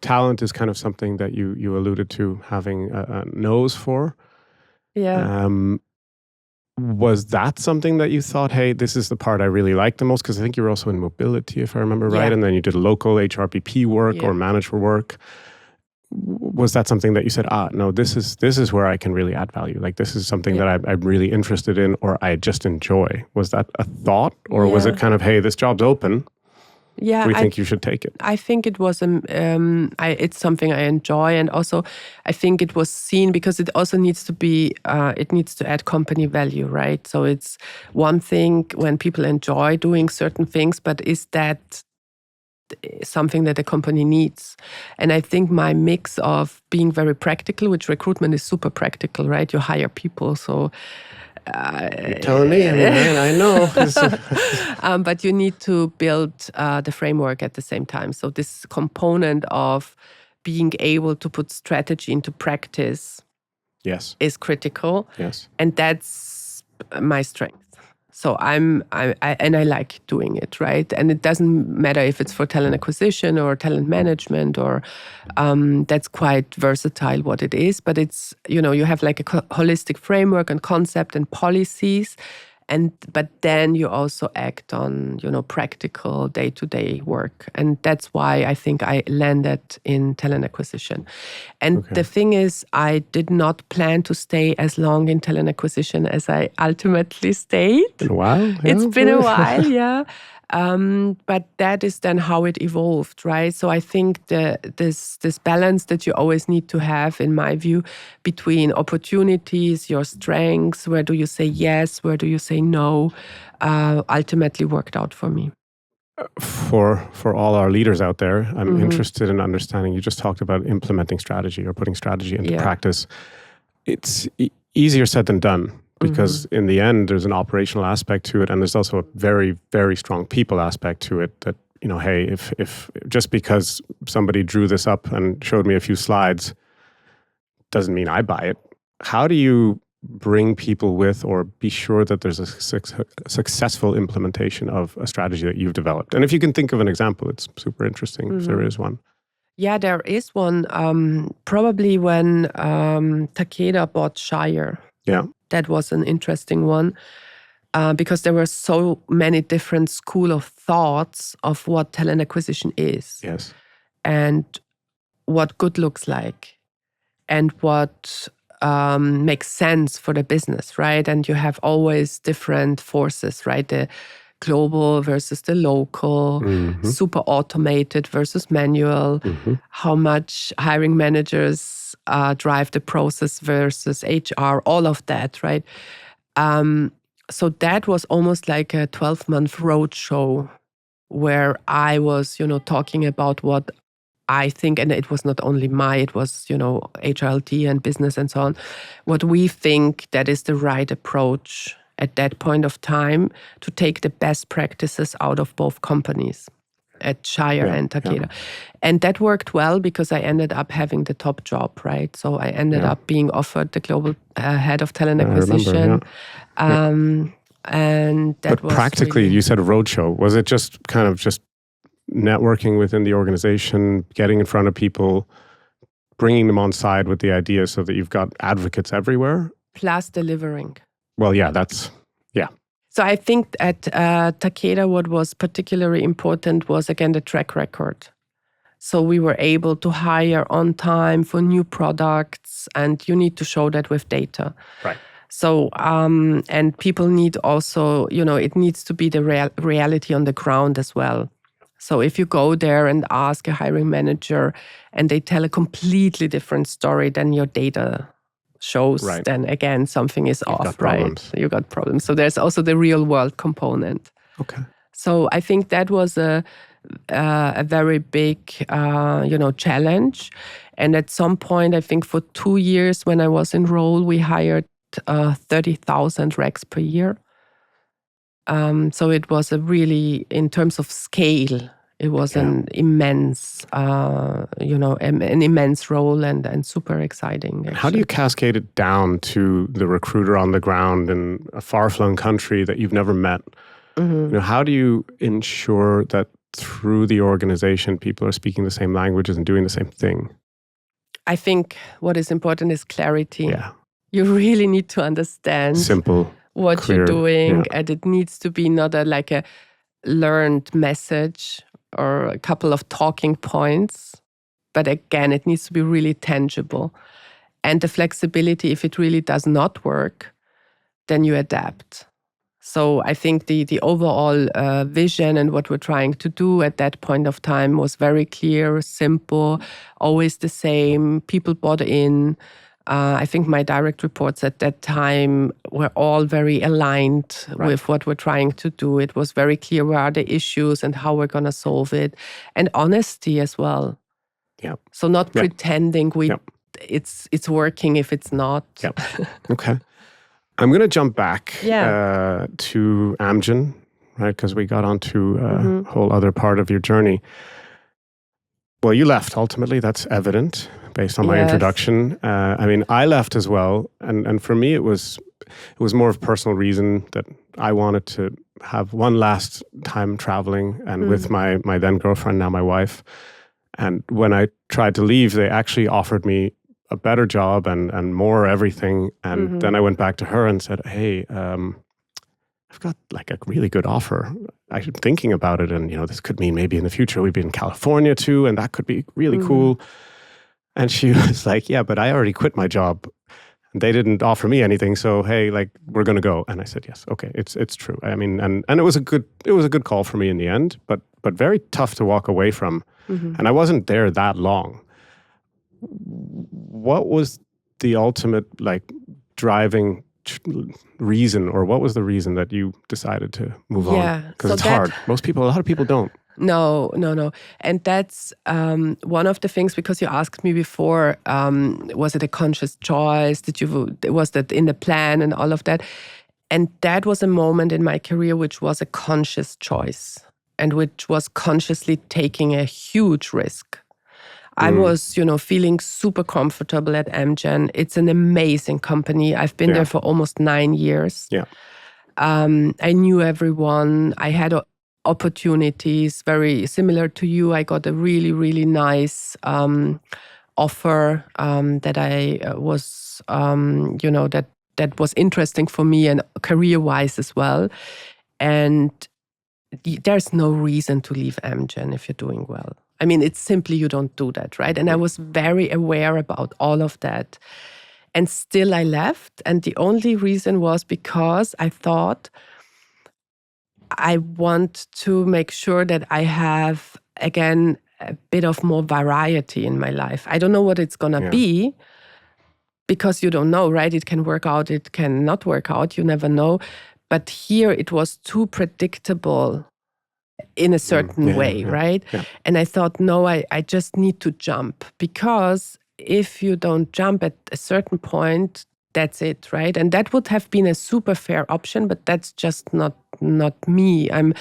talent is kind of something that you alluded to having a nose for. Yeah. Was that something that you thought, hey, this is the part I really like the most? Because I think you were also in mobility, if I remember right. And then you did local HRBP work or manager work. Was that something that you said, no, this is where I can really add value? Like, this is something that I'm really interested in, or I just enjoy. Was that a thought? Or was it kind of, hey, this job's open? Yeah, do we think you should take it? I think it was it's something I enjoy, and also I think it was seen because it also needs to be it needs to add company value, right? So it's one thing when people enjoy doing certain things, but is that something that a company needs? And I think my mix of being very practical, which recruitment is super practical, right? You hire people, so. You're telling me, I mean, I know. But you need to build the framework at the same time. So this component of being able to put strategy into practice is critical. Yes. And that's my strength. So I like doing it, right? And it doesn't matter if it's for talent acquisition or talent management, or that's quite versatile what it is. But it's, you have like a holistic framework and concept and policies. But then you also act on, practical day-to-day work. And that's why I think I landed in talent acquisition. And the thing is, I did not plan to stay as long in talent acquisition as I ultimately stayed. Been a while? Yeah. It's been a while, yeah. But that is then how it evolved, right? So I think this balance that you always need to have, in my view, between opportunities, your strengths, where do you say yes, where do you say no, ultimately worked out for me. For all our leaders out there, I'm interested in understanding, you just talked about implementing strategy or putting strategy into practice. It's easier said than done. Because in the end, there's an operational aspect to it, and there's also a very, very strong people aspect to it. That, hey, if just because somebody drew this up and showed me a few slides, doesn't mean I buy it. How do you bring people with, or be sure that there's a successful implementation of a strategy that you've developed? And if you can think of an example, it's super interesting if there is one. Yeah, there is one. Probably when Takeda bought Shire. Yeah. That was an interesting one because there were so many different school of thoughts of what talent acquisition is. Yes. And what good looks like and what makes sense for the business, right? And you have always different forces, right? The global versus the local, super automated versus manual, how much hiring managers drive the process versus HR, all of that, right? So that was almost like a 12-month roadshow where I was, talking about what I think, and it was not only it was, HRLT and business and so on, what we think that is the right approach at that point of time to take the best practices out of both companies, at Shire and Takeda. Yeah. And that worked well because I ended up having the top job, right? So I ended up being offered the global head of talent acquisition. And that was practically, really... you said a roadshow. Was it just kind of just networking within the organization, getting in front of people, bringing them on side with the idea so that you've got advocates everywhere? Plus delivering. Well, yeah, that's... So I think at Takeda, what was particularly important was, again, the track record. So we were able to hire on time for new products, and you need to show that with data. Right. So, and people need also, it needs to be the reality on the ground as well. So if you go there and ask a hiring manager and they tell a completely different story than your data shows, then again, something is off, right? You got problems. So there's also the real world component. Okay. So I think that was a very big, challenge. And at some point, I think for 2 years when I was in role, we hired 30,000 recs per year. So it was a really, in terms of scale, it was an immense, an immense role and super exciting. Actually. How do you cascade it down to the recruiter on the ground in a far-flung country that you've never met? How do you ensure that through the organization, people are speaking the same languages and doing the same thing? I think what is important is clarity. Yeah. You really need to understand what clear, you're doing, and it needs to be not like a learned message or a couple of talking points. But again, it needs to be really tangible. And the flexibility, if it really does not work, then you adapt. So I think the overall vision and what we're trying to do at that point of time was very clear, simple, always the same. People bought in. I think my direct reports at that time were all very aligned with what we're trying to do. It was very clear where are the issues and how we're going to solve it. And honesty as well. Yeah. So not pretending it's working if it's not. Yep. Okay. I'm going to jump back to Amgen, right? Because we got onto a whole other part of your journey. Well, you left ultimately. That's evident based on my introduction. I mean, I left as well, and for me, it was more of a personal reason that I wanted to have one last time traveling and with my then girlfriend, now my wife. And when I tried to leave, they actually offered me a better job and more everything. And then I went back to her and said, "Hey, I've got like a really good offer. I'm thinking about it, and this could mean maybe in the future we'd be in California too, and that could be really cool." And she was like, "Yeah, but I already quit my job. They didn't offer me anything, so hey, like we're gonna go." And I said, "Yes, okay, it's true." I mean, and it was a good call for me in the end, but very tough to walk away from. And I wasn't there that long. What was the ultimate like driving reason, or what was the reason that you decided to move on? Because it's hard. A lot of people don't. No. And that's one of the things, because you asked me before, was it a conscious choice? Was that in the plan and all of that? And that was a moment in my career which was a conscious choice and which was consciously taking a huge risk. I was, feeling super comfortable at Amgen. It's an amazing company. I've been there for almost 9 years. Yeah. I knew everyone. I had opportunities very similar to you. I got a really, really nice offer that I was, that was interesting for me and career-wise as well. And there's no reason to leave Amgen if you're doing well. I mean, it's simply you don't do that, right? And I was very aware about all of that. And still I left. And the only reason was because I thought I want to make sure that I have, again, a bit of more variety in my life. I don't know what it's going to be, because you don't know, right? It can work out, it can not work out, you never know. But here it was too predictable in a certain way, right? Yeah. And I thought, no, I just need to jump, because if you don't jump at a certain point, that's it, right? And that would have been a super fair option, but that's just not me. I'm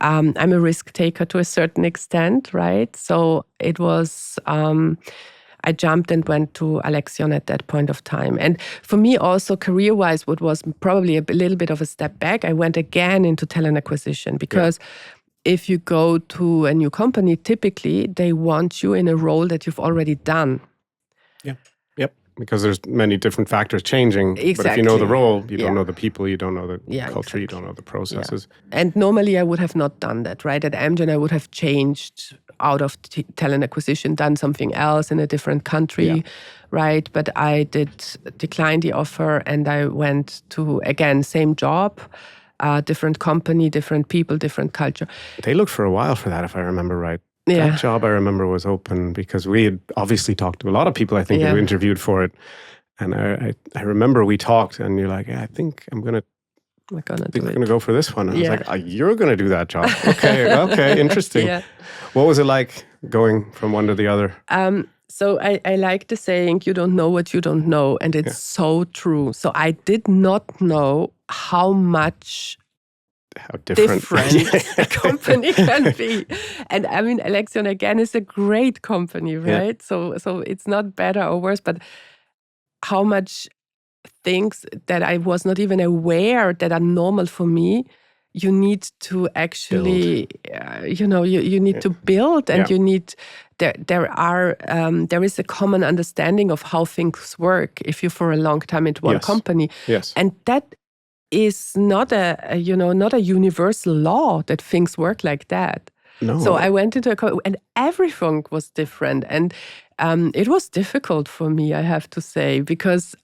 a risk taker to a certain extent, right? So it was, I jumped and went to Alexion at that point of time. And for me also, career-wise, what was probably a little bit of a step back, I went again into talent acquisition, because if you go to a new company, typically they want you in a role that you've already done. Yep. Because there's many different factors changing. Exactly. But if you know the role, you don't know the people, you don't know the culture, you don't know the processes. Yeah. And normally I would have not done that, right? At Amgen, I would have changed out of talent acquisition, done something else in a different country, right? But I did decline the offer, and I went to, again, same job, different company, different people, different culture. They looked for a while for that, if I remember right. That job, I remember, was open because we had obviously talked to a lot of people, I think, who interviewed for it. And I remember we talked, and you're like, I think I'm going to go for this one. And I was like, oh, you're going to do that job. Okay, interesting. What was it like going from one to the other? So I like the saying, you don't know what you don't know. And it's so true. So I did not know how different a company can be. And I mean, Alexion, again, is a great company, right? So it's not better or worse, but how much things that I was not even aware that are normal for me, you need to actually, you need to build, and you need, there is a common understanding of how things work if you're for a long time into one company. Yes. And that is not a universal law that things work like that. No. So I went into and everything was different, and it was difficult for me, I have to say, because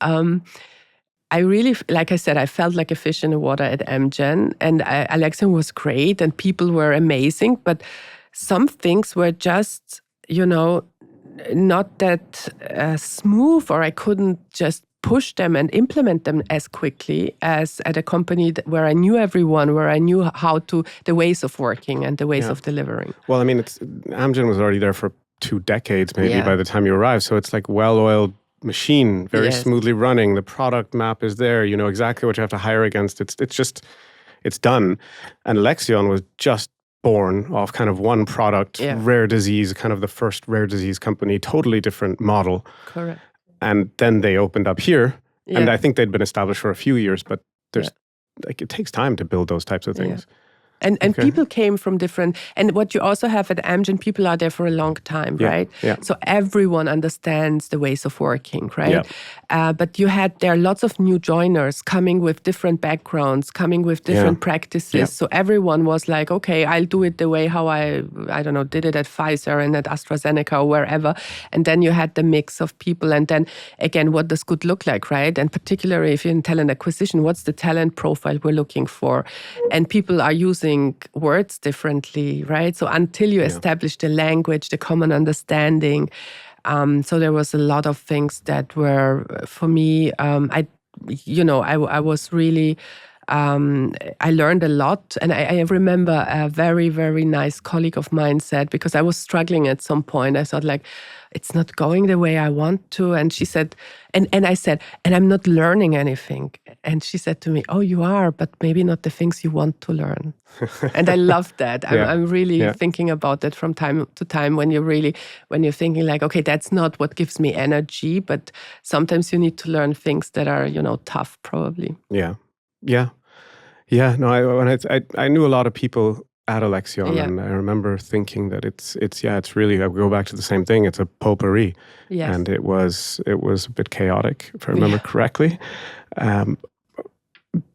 I really, like I said, I felt like a fish in the water at Amgen, and Alexion was great, and people were amazing, but some things were just, not that smooth, or I couldn't just push them and implement them as quickly as at a company where I knew everyone, where I knew the ways of working and the ways of delivering. Well, I mean, Amgen was already there for 2 decades, maybe by the time you arrived. So it's like well-oiled machine, very smoothly running. The product map is there. You know exactly what you have to hire against. It's done. And Alexion was just born off kind of one product, rare disease, kind of the first rare disease company, totally different model. Correct. And then they opened up here. And I think they'd been established for a few years, but it takes time to build those types of things. And people came from different, and what you also have at Amgen, people are there for a long time, right? Yeah. So everyone understands the ways of working, right? But there are lots of new joiners coming with different backgrounds, coming with different practices. Yeah. So everyone was like, okay, I'll do it the way how I don't know, did it at Pfizer and at AstraZeneca or wherever. And then you had the mix of people. And then again, what does good look like, right? And particularly if you're in talent acquisition, what's the talent profile we're looking for? And people are using words differently, right? So until you establish the language, the common understanding, so there was a lot of things that were, for me, I was really, I learned a lot. And I remember a very, very nice colleague of mine said, because I was struggling at some point, I thought like, it's not going the way I want to. And she said, and I said, and I'm not learning anything. And she said to me, oh, you are, but maybe not the things you want to learn. And I love that. I'm really thinking about that from time to time when you're thinking like, okay, that's not what gives me energy, but sometimes you need to learn things that are, tough probably. Yeah. No, I knew a lot of people at Alexion, and I remember thinking that it's really, I go back to the same thing. It's a potpourri, and it was a bit chaotic, if I remember correctly.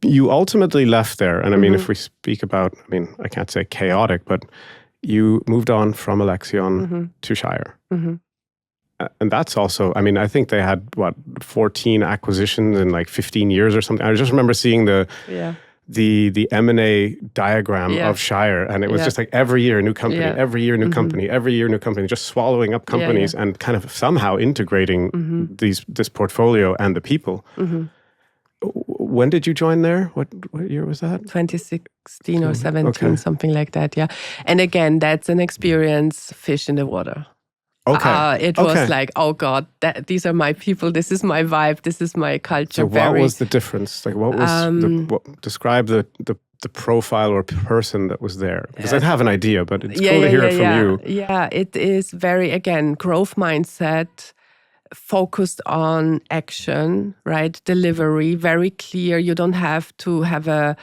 You ultimately left there, and I mean, if we speak about, I can't say chaotic, but you moved on from Alexion to Shire. And that's also, I think they had 14 acquisitions in like 15 years or something. I just remember seeing the M&A diagram of Shire, and it was just like every year a new company, every year new company, every year new company, just swallowing up companies and kind of somehow integrating this portfolio and the people. When did you join there? What year was that? 2016 or 17, something like that, And again, that's an experience, fish in the water. It was like, oh God, these are my people. This is my vibe. This is my culture. So what was the difference? Like, what was describe the profile or person that was there? Because I have an idea, but it's cool to hear it from you. Yeah, it is very, again, growth mindset, focused on action, right? Delivery, very clear. You don't have to have a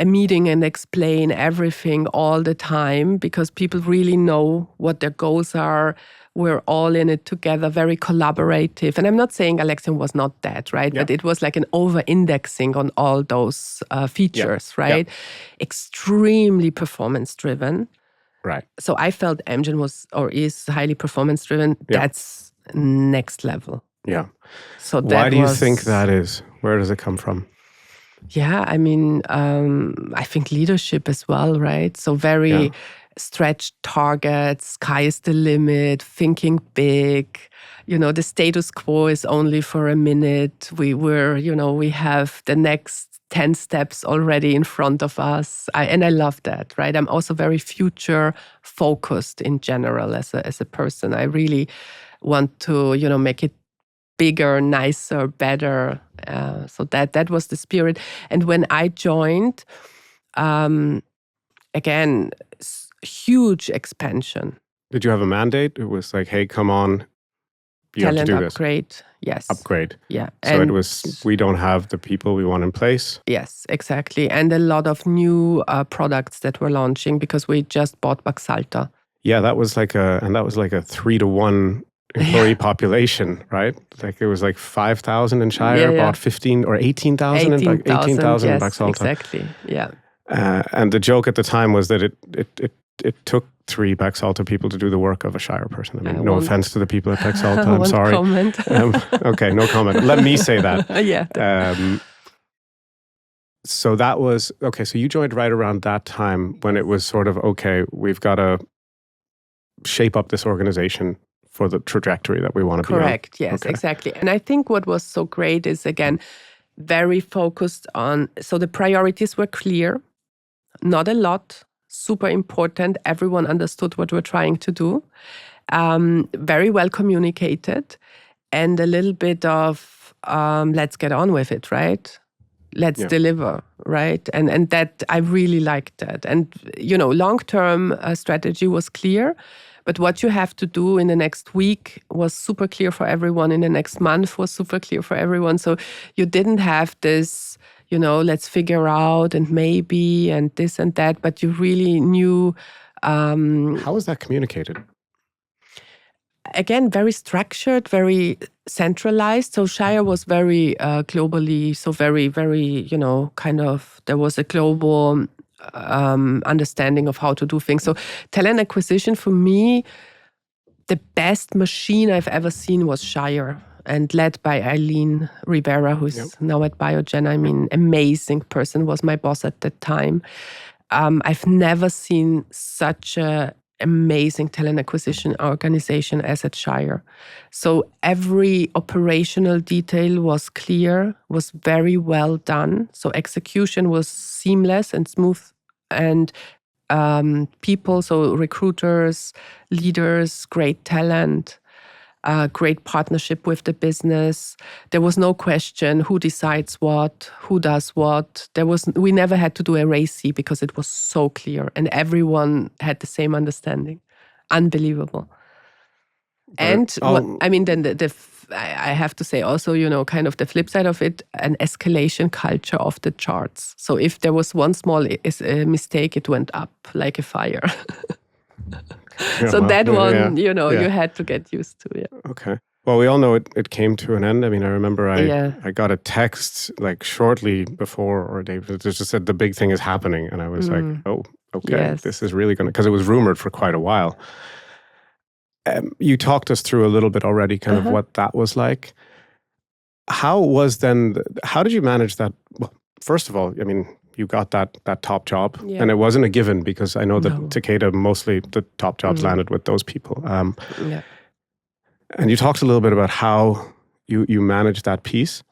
meeting and explain everything all the time, because people really know what their goals are. We're all in it together, very collaborative. And I'm not saying Alexion was not that, right? But it was like an over-indexing on all those features, right? Extremely performance-driven. Right. So I felt Amgen was or is highly performance-driven. That's next level. Yeah. So why do you think that is? Where does it come from? Yeah, I think leadership as well, right? So very stretched targets, sky is the limit, thinking big. The status quo is only for a minute. We have the next 10 steps already in front of us. And I love that, right? I'm also very future focused in general as a person. I really want to, make it bigger, nicer, better. So that was the spirit. And when I joined, again, huge expansion. Did you have a mandate? It was like, hey, come on, you Talent have to do this. Upgrade, yes. Upgrade. Yeah. So it was, we don't have the people we want in place. Yes, exactly. And a lot of new products that we're launching, because we just bought Baxalta. Yeah, that was like a 3-to-1 employee population, right? Like it was like 5,000 in Shire, bought 15 or 18,000 in Baxalta. Exactly. Yeah. And the joke at the time was that it it took 3 Pexalta people to do the work of a Shire person. I mean, I no won't- offense to the people at Pexalta. I I'm won't sorry. comment. Okay, no comment. Let me say that. Yeah. So that was, okay, so you joined right around that time when it was sort of, okay, we've got to shape up this organization for the trajectory that we want to be on. Correct. Yes, Okay. exactly. And I think what was so great is, again, very focused on, so the priorities were clear, not a lot, super important. Everyone understood what we're trying to do. Very well communicated, and a little bit of let's get on with it, right? Let's deliver, right? And that, I really liked that. And, long-term strategy was clear, but what you have to do in the next week was super clear for everyone. In the next month was super clear for everyone. So you didn't have this, let's figure out and maybe and this and that, but you really knew. How was that communicated? Again, very structured, very centralized. So Shire was very globally, so very, very, there was a global understanding of how to do things. So talent acquisition, for me, the best machine I've ever seen was Shire, and led by Eileen Rivera, who's now at Biogen. I mean, amazing person, was my boss at that time. I've never seen such a amazing talent acquisition organization as at Shire. So every operational detail was clear, was very well done. So execution was seamless and smooth, and people, so recruiters, leaders, great talent, great partnership with the business. There was no question who decides what, who does what. We never had to do a race because it was so clear, and everyone had the same understanding. Unbelievable. And then I have to say also, kind of the flip side of it, an escalation culture off the charts. So if there was one small mistake, it went up like a fire. So that one, you had to get used to. Yeah. Okay. Well, we all know it came to an end. I mean, I remember I got a text like shortly before, or David just said the big thing is happening. And I was like, oh, okay, this is really going to, because it was rumored for quite a while. You talked us through a little bit already kind of what that was like. How did you manage that? Well, first of all, I mean, you got that top job, and it wasn't a given, because I know that Takeda, mostly the top jobs landed with those people. And you talked a little bit about how you managed that piece.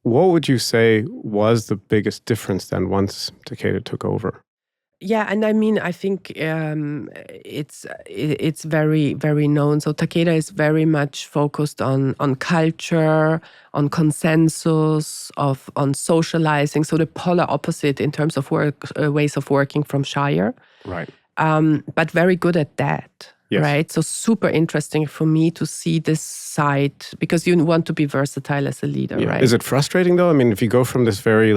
What would you say was the biggest difference then once Takeda took over? Yeah, and I mean, I think it's very, very known. So Takeda is very much focused on culture, on consensus, on socializing. So the polar opposite in terms of ways of working from Shire. Right. But very good at that. Yes. Right. So super interesting for me to see this side, because you want to be versatile as a leader, right? Is it frustrating though? I mean, if you go from this very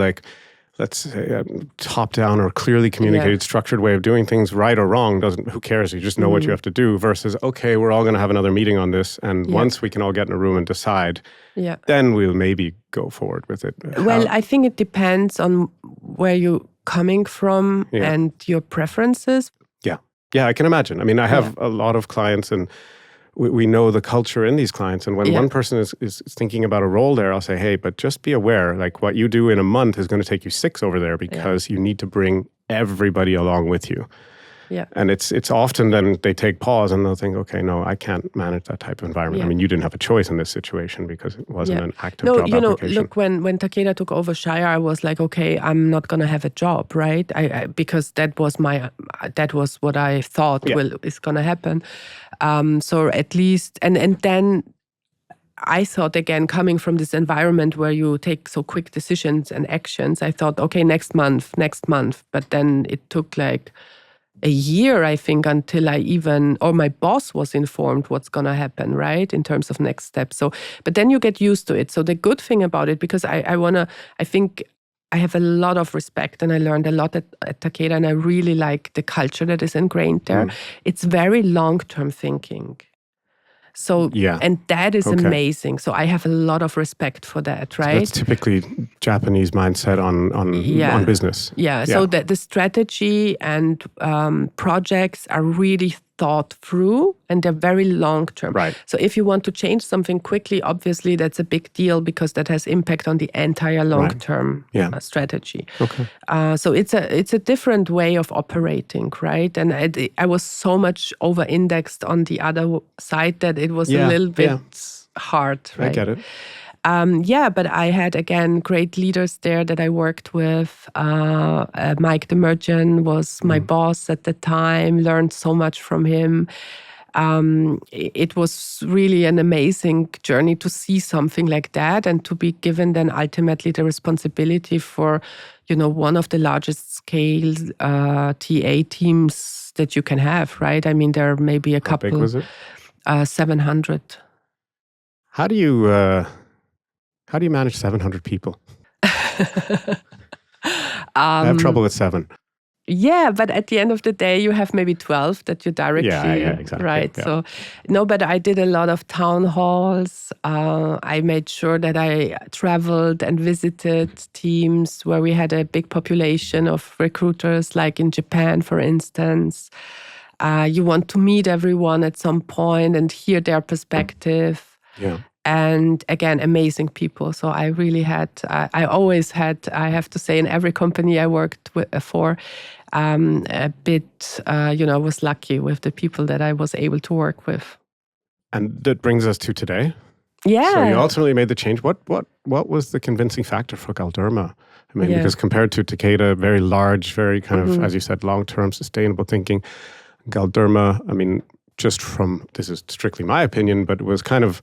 let's say top-down or clearly communicated, structured way of doing things, right or wrong, who cares? You just know what you have to do, versus, okay, we're all going to have another meeting on this, and once we can all get in a room and decide, then we'll maybe go forward with it. Well, I think it depends on where you're coming from and your preferences. Yeah, I can imagine. I mean, I have a lot of clients, and we know the culture in these clients. And when one person is thinking about a role there, I'll say, hey, but just be aware, like what you do in a month is going to take you 6 over there, because you need to bring everybody along with you. Yeah. And it's often then they take pause and they'll think, okay, no, I can't manage that type of environment. I mean, you didn't have a choice in this situation because it wasn't an active job application. Look, when Takeda took over Shire, I was like, okay, I'm not going to have a job, right? Because that was what I thought is going to happen. So at least, and then I thought, again, coming from this environment where you take so quick decisions and actions, I thought, okay, next month. But then it took like a year, I think, until my boss was informed what's going to happen, right, in terms of next steps. So, but then you get used to it. So the good thing about it, because I think I have a lot of respect, and I learned a lot at Takeda, and I really like the culture that is ingrained there. It's very long-term thinking. So, Yeah. and that is Okay. amazing. So I have a lot of respect for that, right? That's typically Japanese mindset on business. Yeah. So the strategy and projects are really thought through and they're very long term. Right. So if you want to change something quickly, obviously that's a big deal because that has impact on the entire long term strategy. Okay. So it's a different way of operating, right? And I was so much over indexed on the other side that it was a little bit hard, right? I get it. But I had, again, great leaders there that I worked with. Mike Demerjen was my boss at the time, learned so much from him. It was really an amazing journey to see something like that and to be given then ultimately the responsibility for, one of the largest scale TA teams that you can have, right? I mean, there are maybe a couple. How big was it? 700. How do you manage 700 people? I have trouble with 7. Yeah, but at the end of the day, you have maybe 12 that you directly, exactly. right? Yeah. So, no, but I did a lot of town halls. I made sure that I traveled and visited teams where we had a big population of recruiters, like in Japan, for instance. You want to meet everyone at some point and hear their perspective. Yeah. And again, amazing people. So I really had, I always had, I have to say, in every company I worked for, a bit, I was lucky with the people that I was able to work with. And that brings us to today. Yeah. So you ultimately made the change. What was the convincing factor for Galderma? I mean, because compared to Takeda, very large, very kind of, as you said, long-term sustainable thinking, Galderma, I mean, just from, this is strictly my opinion, but it was kind of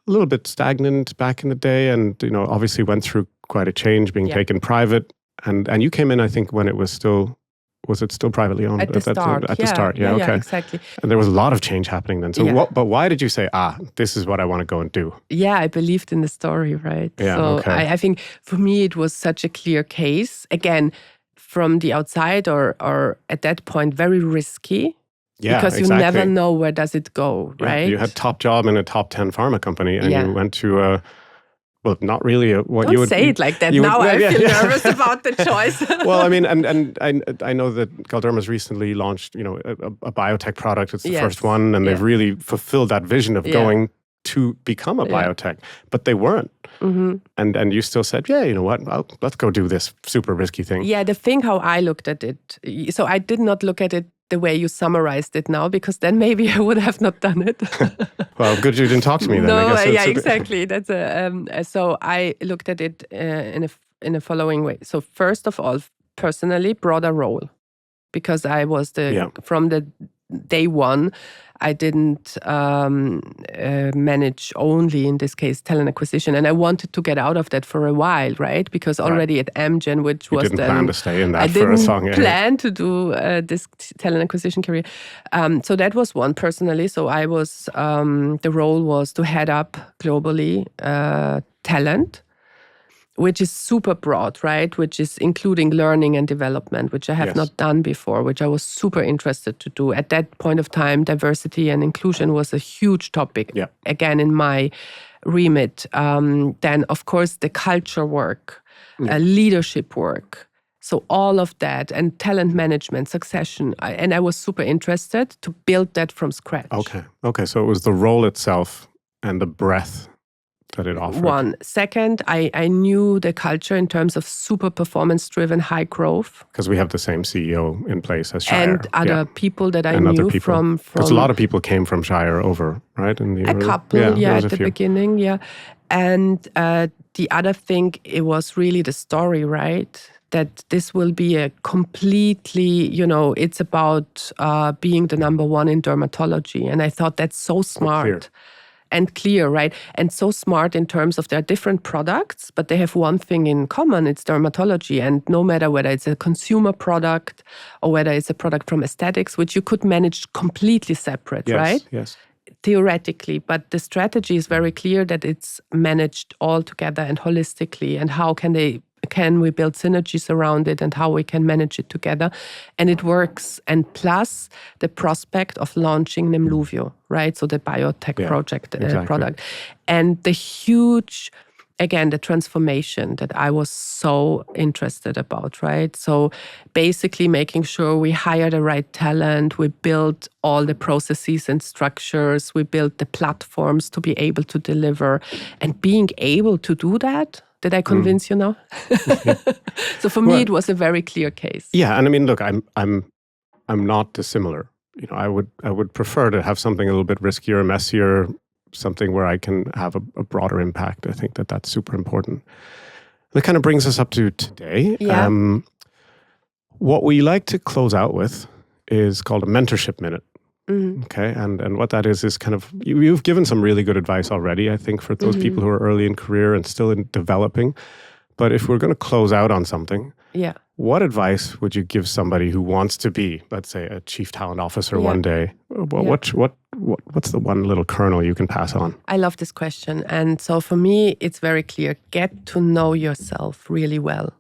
a little bit stagnant back in the day and, obviously went through quite a change being taken private. And you came in, I think, when it was still privately owned? At the start. At the start, okay. Yeah, exactly. And there was a lot of change happening then. So but why did you say, this is what I want to go and do? Yeah, I believed in the story, right? Yeah, so okay. I think for me it was such a clear case. Again, from the outside or at that point, very risky. Yeah, because you never know where does it go, right? Yeah, you had top job in a top 10 pharma company and you went to not really what you would say it like that. Now I feel nervous about the choice. Well, I mean, and I know that Galderma's recently launched, a biotech product. It's the first one, and they've really fulfilled that vision of going to become a biotech, but they weren't. Mm-hmm. And you still said, you know what, let's go do this super risky thing. Yeah, the thing how I looked at it, so I did not look at it the way you summarized it now, because then maybe I would have not done it. Well, good you didn't talk to me then. No, I guess exactly. That's so I looked at it in a following way. So first of all, personally, broader role, because I was from the day one, I didn't manage only, in this case, talent acquisition. And I wanted to get out of that for a while, right? Because already at Amgen, which was didn't plan to stay in that I for as long. didn't plan to do this talent acquisition career. So that was one personally. So I was, the role was to head up globally talent, which is super broad, right? Which is including learning and development, which I have not done before, which I was super interested to do. At that point of time, diversity and inclusion was a huge topic, again, in my remit. Then, of course, the culture work, leadership work. So all of that, and talent management, succession. And I was super interested to build that from scratch. Okay. So it was the role itself and the breadth that it offered. One. Second, I knew the culture in terms of super performance-driven high growth. Because we have the same CEO in place as Shire. And other people that I knew from... Because a lot of people came from Shire over, right? A couple, at the beginning, And the other thing, it was really the story, right? That this will be a completely, it's about being the number one in dermatology. And I thought that's so smart. And clear, right? And so smart in terms of their different products, but they have one thing in common, it's dermatology. And no matter whether it's a consumer product or whether it's a product from aesthetics, which you could manage completely separate, right? Yes. Theoretically, but the strategy is very clear that it's managed all together and holistically. And how can they can we build synergies around it and how we can manage it together. And it works. And plus the prospect of launching Nemluvio, right? So the biotech project product. And the huge, again, the transformation that I was so interested about, right? So basically making sure we hire the right talent, we build all the processes and structures, we build the platforms to be able to deliver. And being able to do that, did I convince you now? So for me, it was a very clear case. Yeah, and I mean, look, I'm not dissimilar. You know, I would prefer to have something a little bit riskier, messier, something where I can have a broader impact. I think that that's super important. That kind of brings us up to today. Yeah. What we like to close out with is called a Mentorship Minute. Okay, and what that is kind of, you've given some really good advice already, I think, for those people who are early in career and still in developing. But if we're going to close out on something, what advice would you give somebody who wants to be, let's say, a chief talent officer one day? What's the one little kernel you can pass on? I love this question. And so for me, it's very clear. Get to know yourself really well.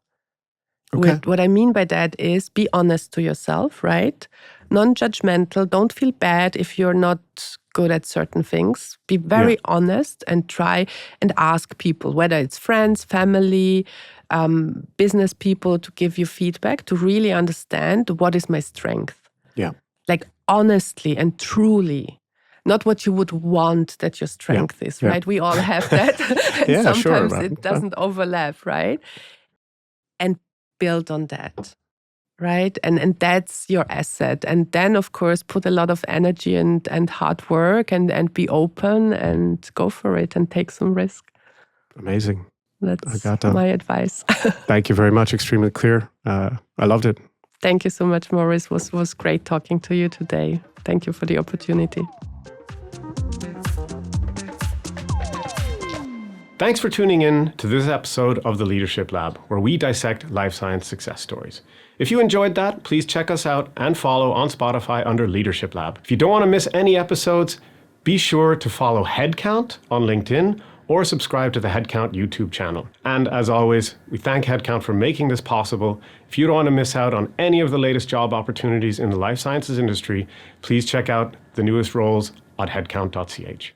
Okay. What I mean by that is be honest to yourself, right? Non-judgmental. Don't feel bad if you're not good at certain things. Be very honest and try and ask people, whether it's friends, family, business people, to give you feedback, to really understand what is my strength. Yeah. Like honestly and truly. Not what you would want that your strength is, right? We all have that. And sometimes it doesn't overlap, right? And build on that, right? And that's your asset. And then, of course, put a lot of energy and hard work and be open and go for it and take some risk. Amazing. That's Agata, my advice. Thank you very much. Extremely clear. I loved it. Thank you so much, Maurice. It was great talking to you today. Thank you for the opportunity. Thanks for tuning in to this episode of the Leadership Lab, where we dissect life science success stories. If you enjoyed that, please check us out and follow on Spotify under Leadership Lab. If you don't want to miss any episodes, be sure to follow Headcount on LinkedIn or subscribe to the Headcount YouTube channel. And as always, we thank Headcount for making this possible. If you don't want to miss out on any of the latest job opportunities in the life sciences industry, please check out the newest roles at headcount.ch.